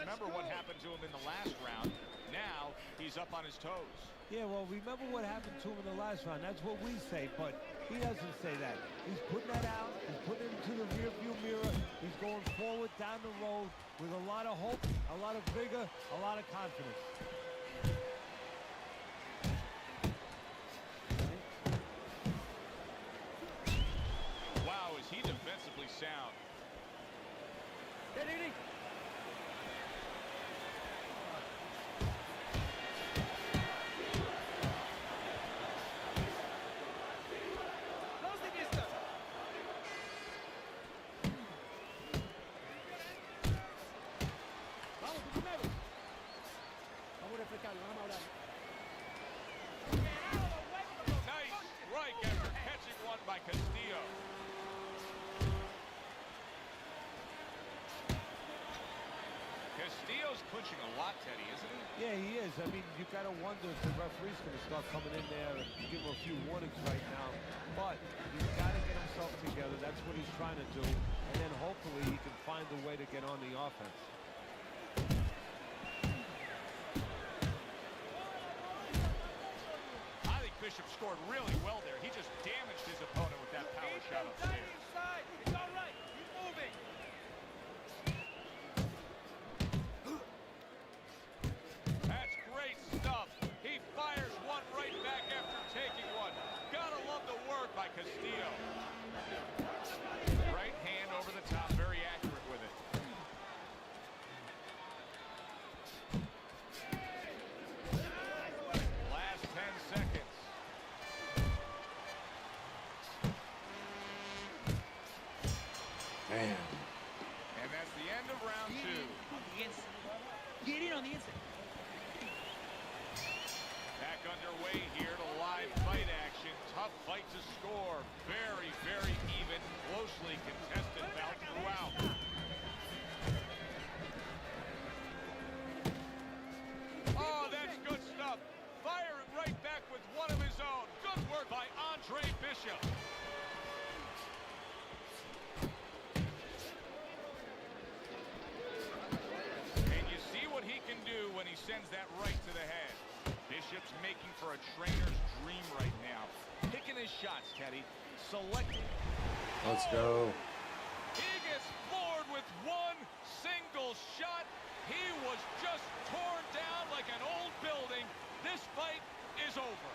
Remember what happened to him in the last round. Now he's up on his toes. Yeah, well, remember what happened to him in the last round. That's what we say, but he doesn't say that. He's putting that out. He's putting it into the rearview mirror. He's going forward down the road with a lot of hope, a lot of vigor, a lot of confidence. Wow, is he defensively sound. Nice strike after catching one by Castillo. Castillo's clinching a lot, Teddy, isn't he? Yeah, he is. I mean, you got to wonder if the referee's going to start coming in there and give him a few warnings right now. But he's got to get himself together. That's what he's trying to do. And then hopefully he can find a way to get on the offense. I think Bishop scored really well there. He just damaged his opponent with that power shot upstairs. It's all right. Keep moving. That's great stuff. He fires one right back after taking one. Gotta love the work by Castillo. Right hand over the top, very accurate with it. Last 10 seconds. Damn. And that's the end of round two. Get in on the inside. Back underway here to live fight action. Tough fight to score. Very, very even. Closely contested bout throughout. Oh, that's good stuff. Firing right back with one of his own. Good work by Andre Bishop. And you see what he can do when he sends that right to the head. Bishop's making for a trainer's dream right now. Picking his shots, Teddy. Selecting. Let's go. He gets floored with one single shot. He was just torn down like an old building. This fight is over.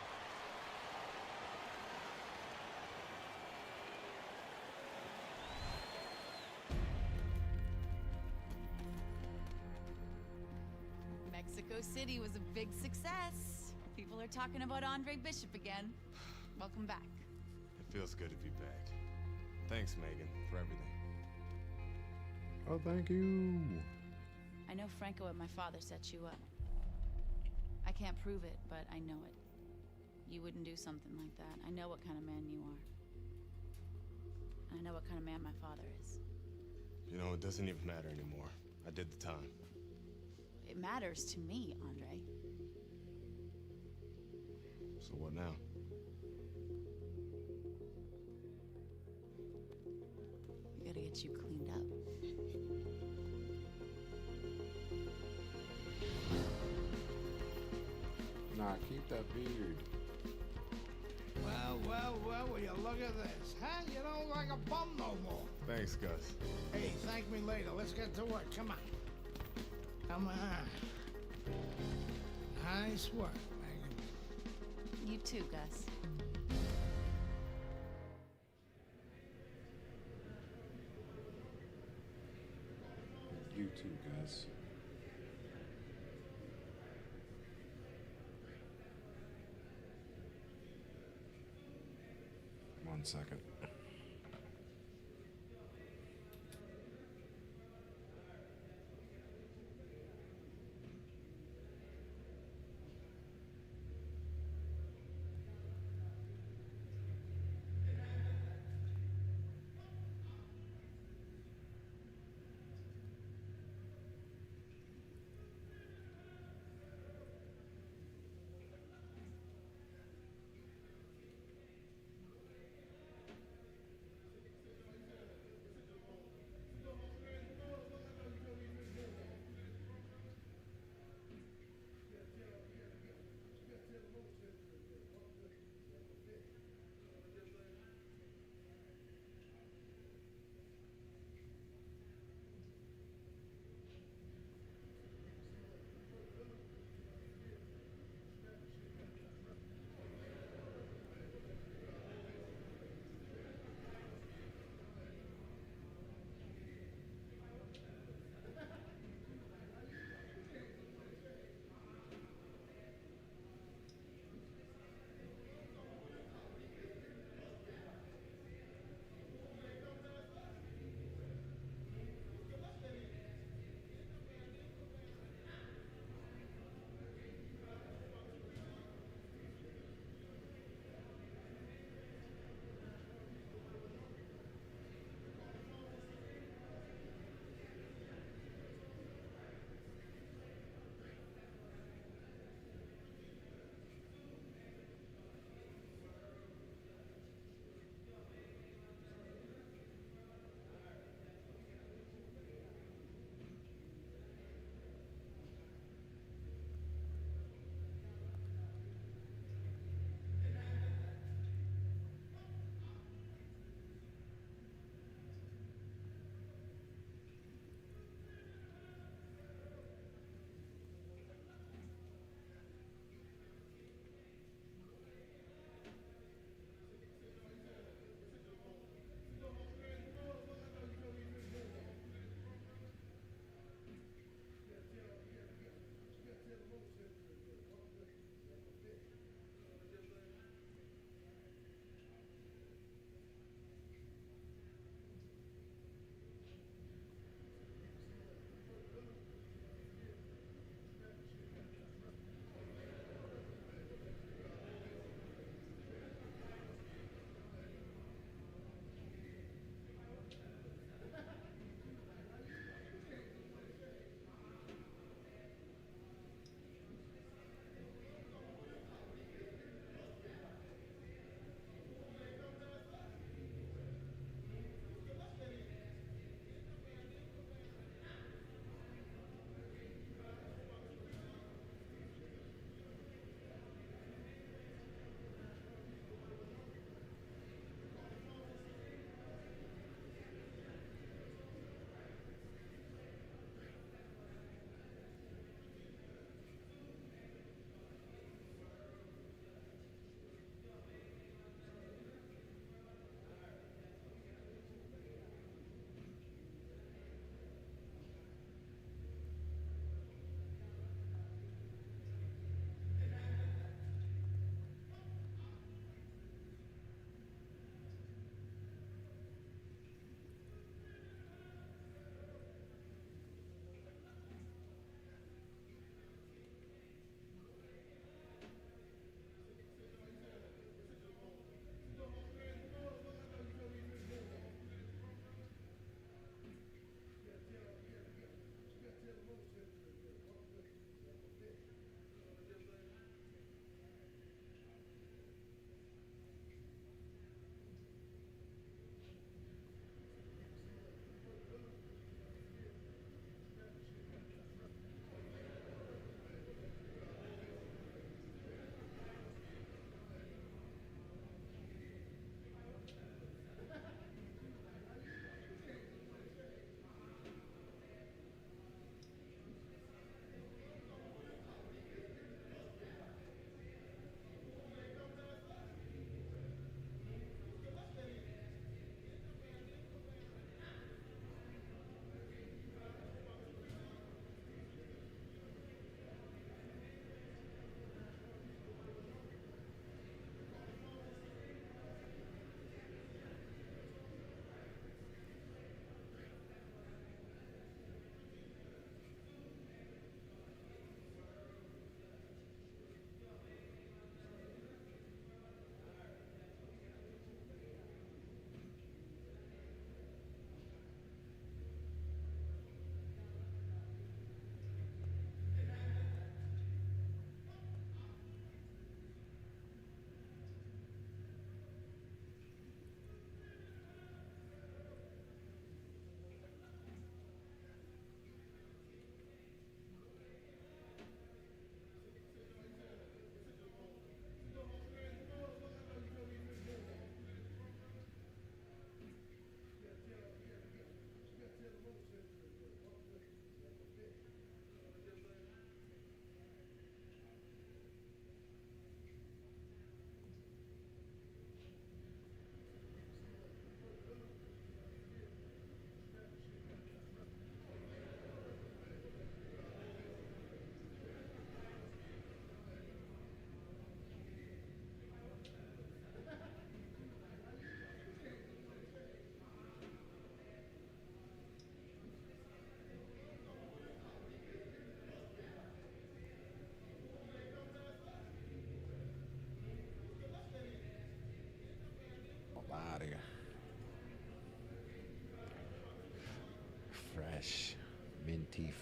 Mexico City was a big success. People are talking about Andre Bishop again. Welcome back. It feels good to be back. Thanks, Megan, for everything. Oh, thank you. I know Franco and my father set you up. I can't prove it, but I know it. You wouldn't do something like that. I know what kind of man you are. I know what kind of man my father is. You know, it doesn't even matter anymore. I did the time. It matters to me, Andre. So what now? We gotta get you cleaned up. Nah, keep that beard. Well, well, well, will you look at this, huh? You don't look like a bum no more. Thanks, Gus. Hey, thank me later. Let's get to work. Come on. Come on. Nice work, Megan. You too, Gus. You too, Gus. One second.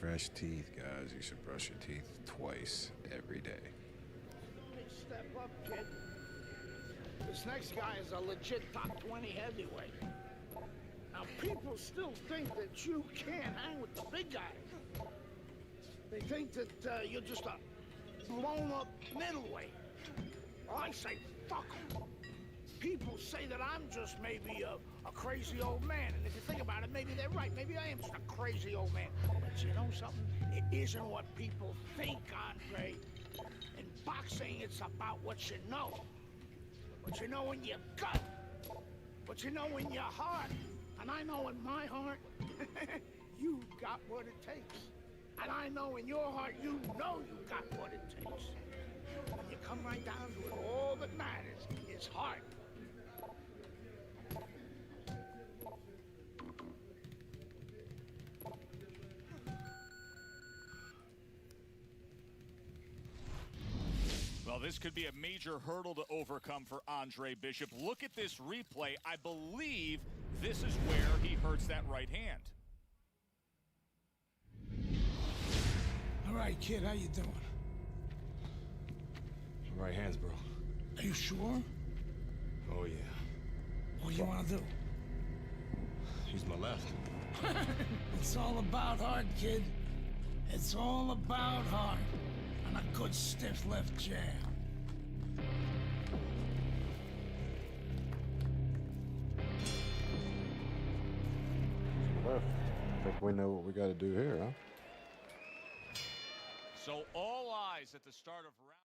fresh teeth, guys. You should brush your teeth twice every day. Step up, kid. This next guy is a legit top 20 heavyweight. Now, people still think that you can't hang with the big guys. They think that you're just a blown-up middleweight. Well, I say, fuck 'em. People say that I'm just maybe a crazy old man, and if you think about it, maybe they're right. Maybe I am just a crazy old man. But you know something? It isn't what people think, Andre. In boxing, it's about what you know. What you know in your gut. What you know in your heart. And I know in my heart, you got what it takes. And I know in your heart, you know you got what it takes. When you come right down to it, all that matters is heart. Well, this could be a major hurdle to overcome for Andre Bishop. Look at this replay. I believe this is where he hurts that right hand. All right, kid, how you doing? Right hands, bro. Are you sure? Oh, yeah. What do you want to do? Use my left. It's all about heart, kid. It's all about heart. And a good stiff left jab. Left. I think we know what we got to do here, huh? So all eyes at the start of round.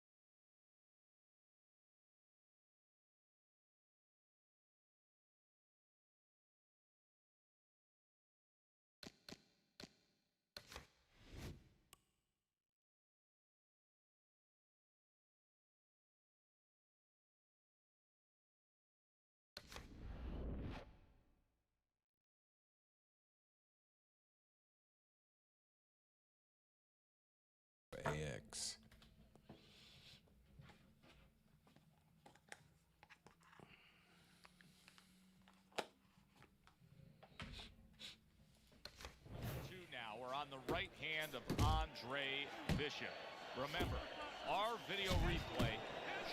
AX. Now we're on the right hand of Andre Bishop. Remember, our video replay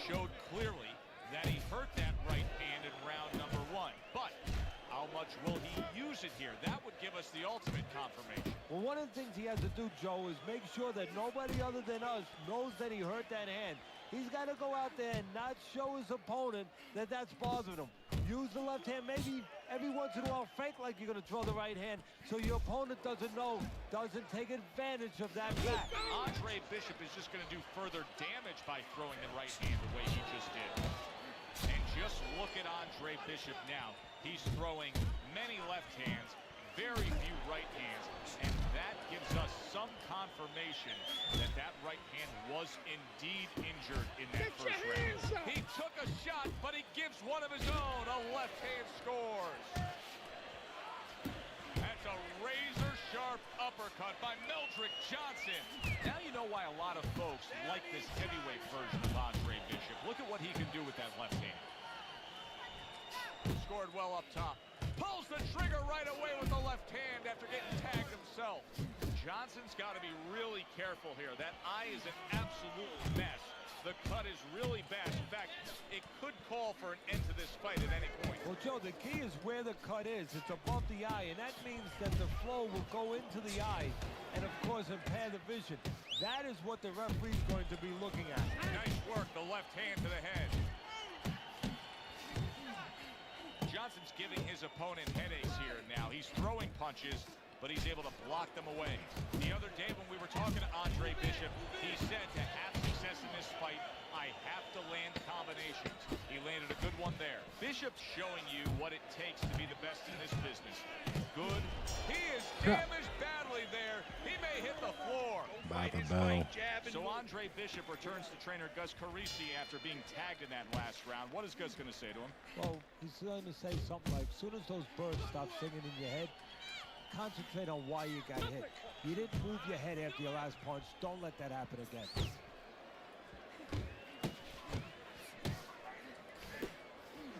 showed clearly that he hurt that right hand in round number 1. But how much will he use it here? That would give us the ultimate confirmation. Well, one of the things he has to do, Joe, is make sure that nobody other than us knows that he hurt that hand. He's got to go out there and not show his opponent that that's bothering him. Use the left hand, maybe every once in a while fake like you're going to throw the right hand so your opponent doesn't know, doesn't take advantage of that back. Andre Bishop is just going to do further damage by throwing the right hand the way he just did. And just look at Andre Bishop now. He's throwing many left hands, very few right hands, and that gives us some confirmation that that right hand was indeed injured in that first round. He took a shot, but he gives one of his own. A left hand scores. That's a razor-sharp uppercut by Meldrick Johnson. Now you know why a lot of folks like this heavyweight version of Andre Bishop. Look at what he can do with that left hand. Scored well up top. Pulls the trigger right away with the left hand after getting tagged himself. Johnson's got to be really careful here. That eye is an absolute mess. The cut is really bad. In fact, it could call for an end to this fight at any point. Well, Joe, the key is where the cut is. It's above the eye, and that means that the flow will go into the eye and, of course, impair the vision. That is what the referee's going to be looking at. Nice work, the left hand to the head. Johnson's giving his opponent headaches here now. He's throwing punches, but he's able to block them away. The other day when we were talking to Andre Bishop, he said to have success in this fight, I have to land combinations. He landed a good one there. Bishop's showing you what it takes to be the best in this business. Good. He is damaged badly there. He may hit the floor. By the bell. So Andre Bishop returns to trainer Gus Carisi after being tagged in that last round. What is Gus going to say to him? Well, he's going to say something like, as soon as those birds stop singing in your head, concentrate on why you got hit. You didn't move your head after your last punch. Don't let that happen again.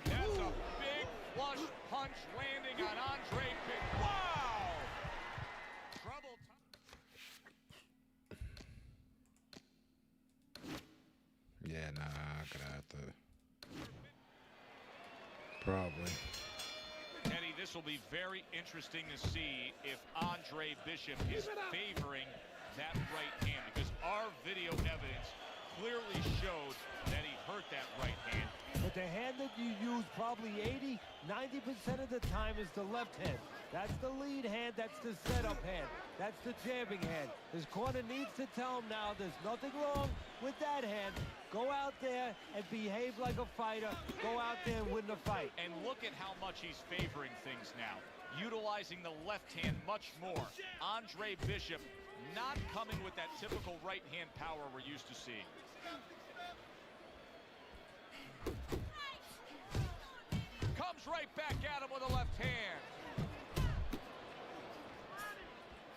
That's a big flush punch landing on Andre Bishop. Wow! Trouble time. gonna have to. Probably. Eddie, this will be very interesting to see if Andre Bishop is favoring that right hand, because our video evidence clearly showed that he hurt that right hand. But the hand that you use probably 80–90% of the time is the left hand. That's the lead hand, that's the setup hand, that's the jabbing hand. His corner needs to tell him now there's nothing wrong with that hand. Go out there and behave like a fighter. Go out there and win the fight. And look at how much he's favoring things now, utilizing the left hand much more. Andre Bishop not coming with that typical right hand power we're used to seeing. Comes right back at him with a left hand.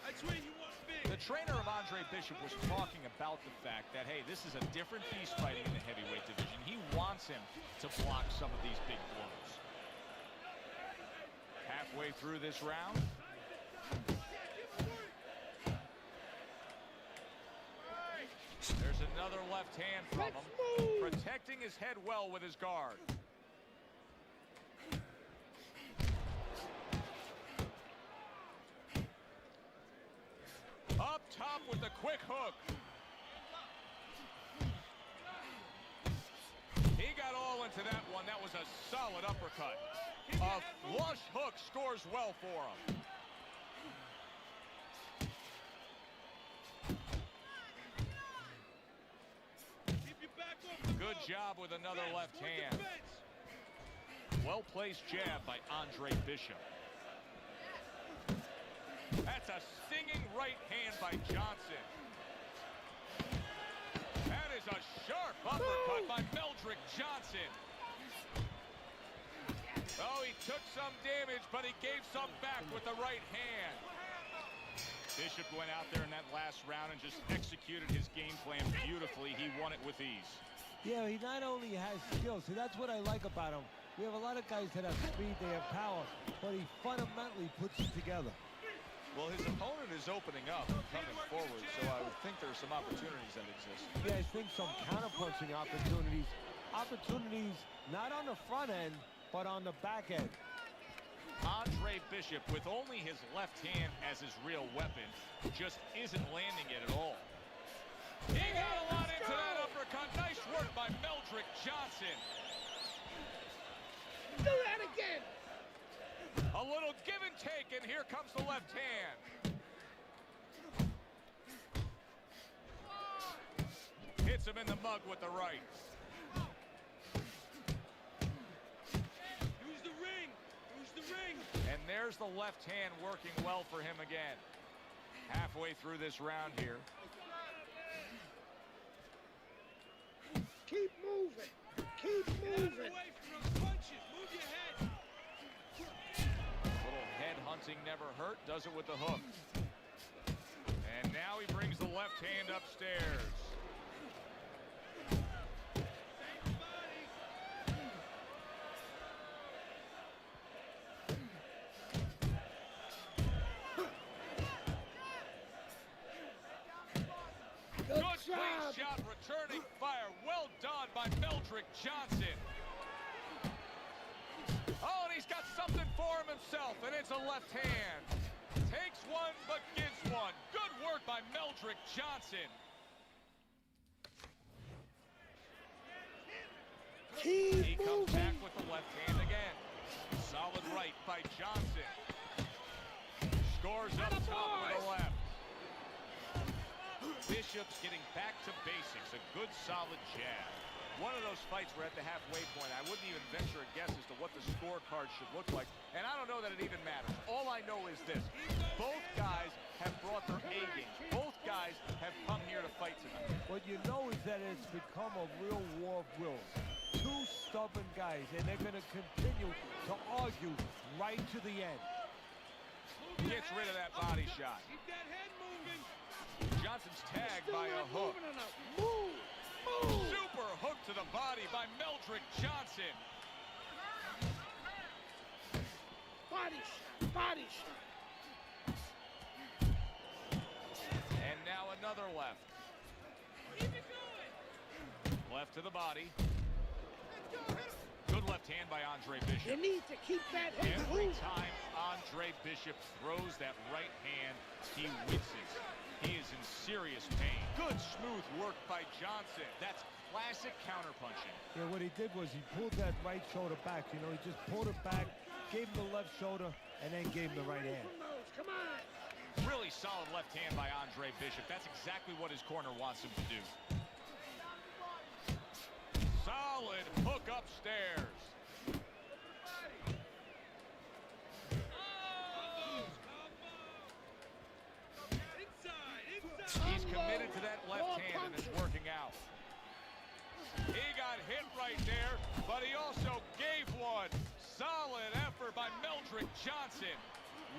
That's where you want to be. The trainer of Andre Bishop was talking about the fact that, hey, this is a different beast fighting in the heavyweight division. He wants him to block some of these big blows. Halfway through this round. There's another left hand from him, protecting his head well with his guard. Up top with the quick hook. He got all into that one. That was a solid uppercut. A flush hook scores well for him. Good job with another left hand. Well-placed jab by Andre Bishop. That's a stinging right hand by Johnson. That is a sharp uppercut by Meldrick Johnson. Oh, he took some damage, but he gave some back with the right hand. Bishop went out there in that last round and just executed his game plan beautifully. He won it with ease. Yeah, he not only has skill, see, that's what I like about him. We have a lot of guys that have speed, they have power, but he fundamentally puts it together. Well, his opponent is opening up and coming forward, so I would think there are some opportunities that exist. Yeah, I think some counterpunching opportunities. Opportunities not on the front end, but on the back end. Andre Bishop, with only his left hand as his real weapon, just isn't landing it at all. He got a lot into that uppercut. Nice work by Meldrick Johnson. Do that again. A little give and take, and here comes the left hand. Hits him in the mug with the right. Use the ring. Use the ring. And there's the left hand working well for him again. Halfway through this round here. Keep moving. Keep moving. Away from those punches. Move your head. Little head hunting never hurt. Does it with the hook. And now he brings the left hand upstairs. Good clean shot, returning fire. Well done by Meldrick Johnson. Oh, and he's got something for him himself, and it's a left hand. Takes one, but gives one. Good work by Meldrick Johnson. He comes back with the left hand again. Solid right by Johnson. Scores up top with the left. Bishop's getting back to basics. A good, solid jab. One of those fights we're at the halfway point. I wouldn't even venture a guess as to what the scorecard should look like. And I don't know that it even matters. All I know is this. Both guys have brought their A game. Both guys have come here to fight tonight. What you know is that it's become a real war of wills. Two stubborn guys, and they're going to continue to argue right to the end. Gets rid of that body shot. Keep that head moving. Johnson's tagged by a hook. Move. Move. Super hook to the body by Meldrick Johnson. Body shot. Body shot. And now another left. Keep it going. Left to the body. Good left hand by Andre Bishop. You need to keep that head Every moving. time Andre Bishop throws that right hand, he winces. He is in serious pain. Good smooth work by Johnson. That's classic counterpunching. Yeah, what he did was he pulled that right shoulder back. You know, he just pulled it back, gave him the left shoulder, and then gave him the right hand. Come on. Really solid left hand by Andre Bishop. That's exactly what his corner wants him to do. Solid hook upstairs. He's committed to that left hand and it's working out. He got hit right there, but he also gave one. Solid effort by Meldrick Johnson.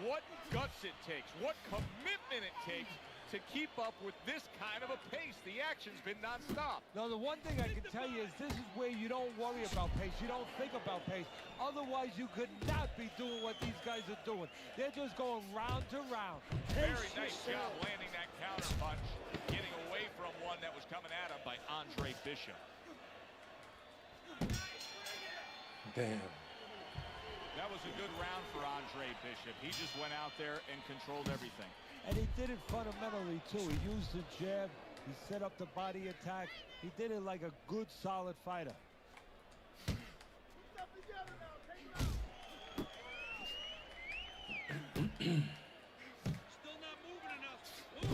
What guts it takes, what commitment it takes to keep up with this kind of a pace. The action's been nonstop. No, the one thing I can tell you is this is where you don't worry about pace. You don't think about pace. Otherwise, you could not be doing what these guys are doing. They're just going round to round. Very nice job landing that counter punch, getting away from one that was coming at him by Andre Bishop. Damn. That was a good round for Andre Bishop. He just went out there and controlled everything. And he did it fundamentally, too. He used the jab. He set up the body attack. He did it like a good, solid fighter.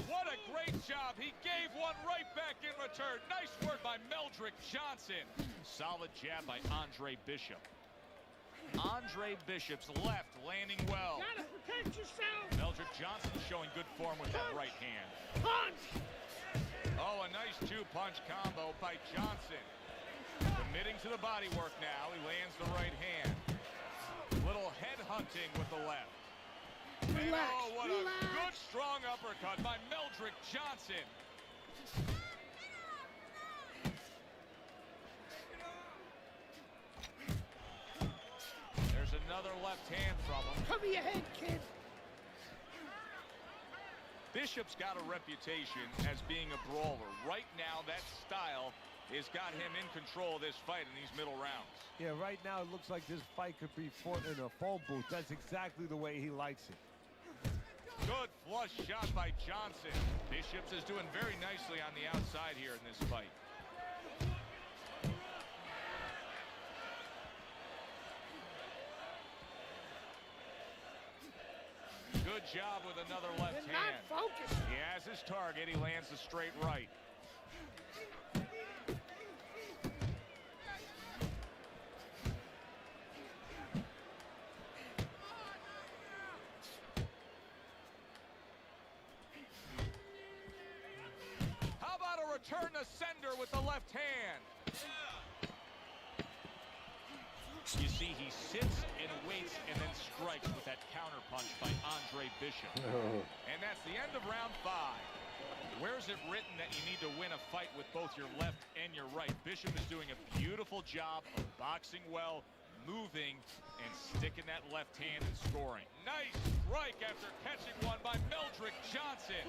What a great job. He gave one right back in return. Nice work by Meldrick Johnson. Solid jab by Andre Bishop. Andre Bishop's left landing well. Gotta protect yourself. Meldrick Johnson showing good form with that right hand. Punch. Oh, a nice two-punch combo by Johnson. Committing to the body work now. He lands the right hand. Little head hunting with the left. And oh, what a good strong uppercut by Meldrick Johnson. There's another left hand from him. Cover your head, kid. Bishop's got a reputation as being a brawler. Right now, that style has got him in control of this fight in these middle rounds. Yeah, right now it looks like this fight could be fought in a phone booth. That's exactly the way he likes it. Good flush shot by Johnson. Bishops is doing very nicely on the outside here in this fight. Good job with another left hand. He has his target. He lands the straight right. How about a return to sender with the left hand? You see, he sits and waits and then strikes with that counter punch by Andre Bishop. Oh. And that's the end of round 5. Where's it written that you need to win a fight with both your left and your right? Bishop is doing a beautiful job of boxing well, moving, and sticking that left hand and scoring. Nice strike after catching one by Meldrick Johnson.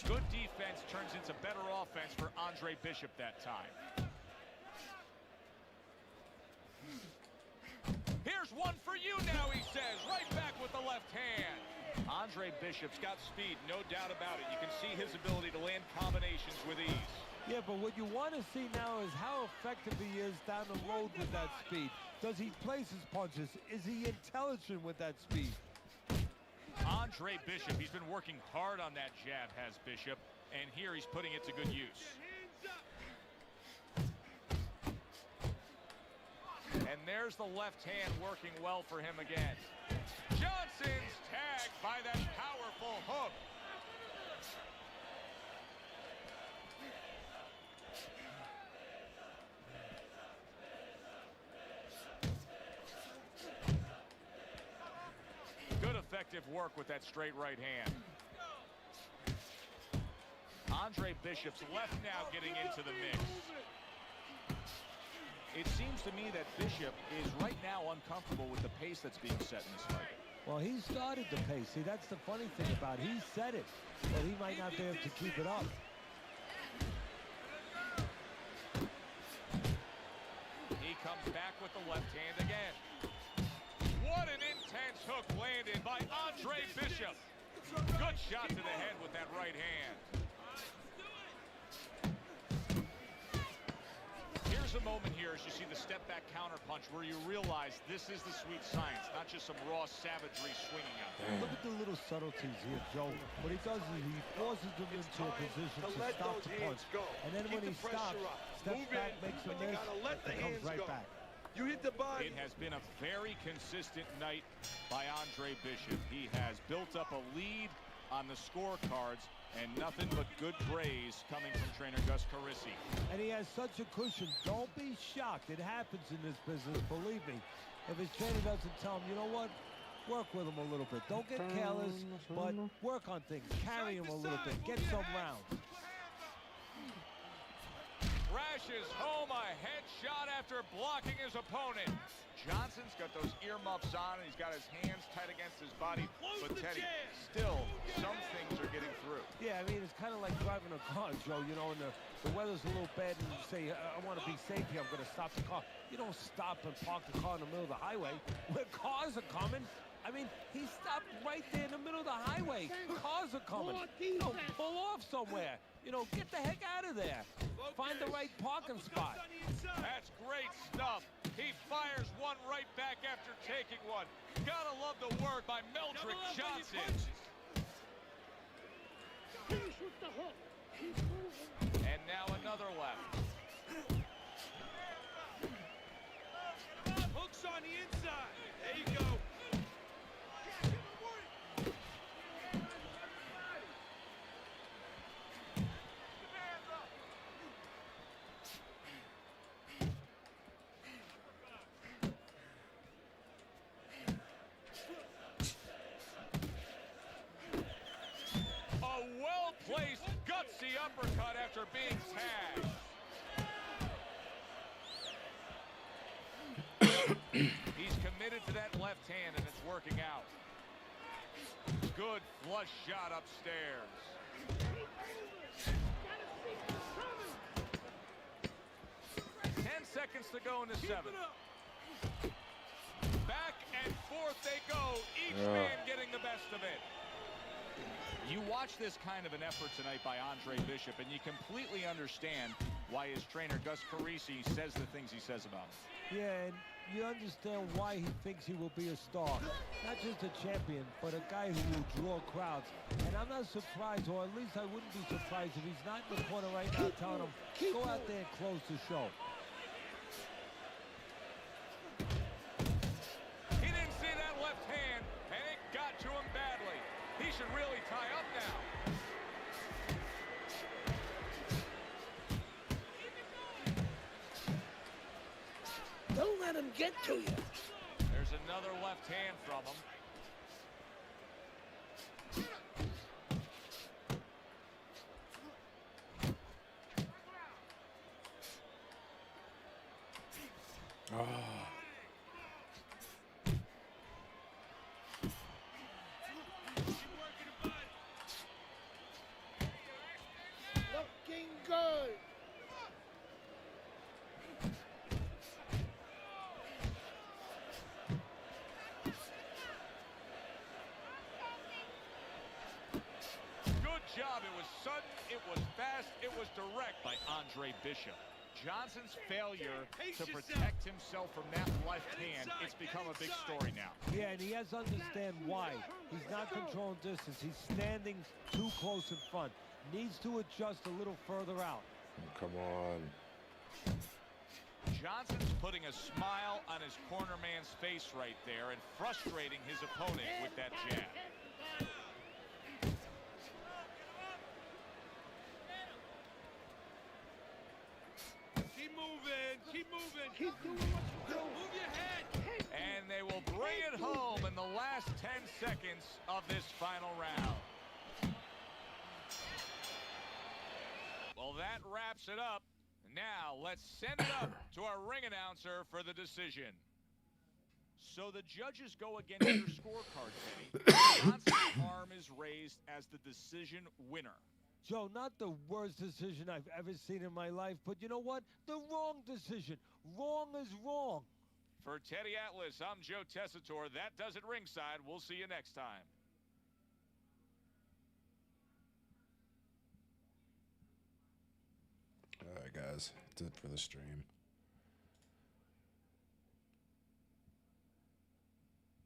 Good defense turns into better offense for Andre Bishop that time. Here's one for you now, he says. Right back with the left hand. Andre Bishop's got speed, no doubt about it. You can see his ability to land combinations with ease. Yeah, but what you want to see now is how effective he is down the road with that speed. Does he place his punches? Is he intelligent with that speed? Andre Bishop, he's been working hard on that jab, has Bishop, and here he's putting it to good use. And there's the left hand working well for him again. Johnson's tagged by that powerful hook. Good effective work with that straight right hand. Andre Bishop's left now getting into the mix. It seems to me that Bishop is right now uncomfortable with the pace that's being set in this fight. Well, he started the pace. See, that's the funny thing about it. He said it, but he might not be able to keep it up. He comes back with the left hand again. What an intense hook landed by Andre Bishop. Good shot to the head with that right hand. Here's a moment here as you see the step back counter punch where you realize this is the sweet science, not just some raw savagery swinging out there. Look at the little subtleties here, Joe. What he does is he forces him into a position to stop the punch. And then when he stops, steps back, makes a miss, and comes right back. You hit the body. It has been a very consistent night by Andre Bishop. He has built up a lead on the scorecards, and nothing but good praise coming from trainer Gus Carisi. And he has such a cushion. Don't be shocked. It happens in this business, believe me. If his trainer doesn't tell him, you know what? Work with him a little bit. Don't get careless, but work on things. Carry him a little bit. Get some rounds. Rashes home a headshot after blocking his opponent. Johnson's got those earmuffs on, and he's got his hands tight against his body. But Teddy, still, some things are getting through. Yeah, I mean, it's kind of like driving a car, Joe. You know, and the weather's a little bad, and you say, I want to be safe here. I'm going to stop the car. You don't stop and park the car in the middle of the highway where cars are coming. I mean, he stopped right there in the middle of the highway. Cars are coming. You know, pull off somewhere. You know, get the heck out of there. Find the right parking spot. That's great stuff. He fires one right back after taking one. Gotta love the work by Meldrick Johnson. Finish with the hook. Keep moving. And now another left. Hooks on the inside. There you go. Placed gutsy uppercut after being tagged. He's committed to that left hand, and it's working out. Good flush shot upstairs. 10 seconds to go in the seventh. Back and forth they go, each man getting the best of it. You watch this kind of an effort tonight by Andre Bishop, and you completely understand why his trainer, Gus Carisi, says the things he says about him. Yeah, and you understand why he thinks he will be a star. Not just a champion, but a guy who will draw crowds. And I'm not surprised, or at least I wouldn't be surprised if he's not in the corner right now telling him, go out there and close the show. He didn't see that left hand, and it got to him badly. He should really tie up now. Don't let him get to you. There's another left hand from him. Looking good. Good job. It was sudden, it was fast, it was direct by Andre Bishop. Johnson's failure to protect himself from that left hand, it's become a big story now. Yeah, and he has to understand why. He's not controlling distance. He's standing too close in front. Needs to adjust a little further out. Come on. Johnson's putting a smile on his corner man's face right there and frustrating his opponent with that jab. Keep moving. Keep moving. Keep doing what you do. Move your head. And they will bring it home in the last 10 seconds of this final round. Well, that wraps it up. Now, let's send it up to our ring announcer for the decision. So the judges go against your scorecard, Teddy. Johnson's arm is raised as the decision winner. Joe, not the worst decision I've ever seen in my life, but you know what? The wrong decision. Wrong is wrong. For Teddy Atlas, I'm Joe Tessitore. That does it ringside. We'll see you next time. All right, guys. That's it for the stream.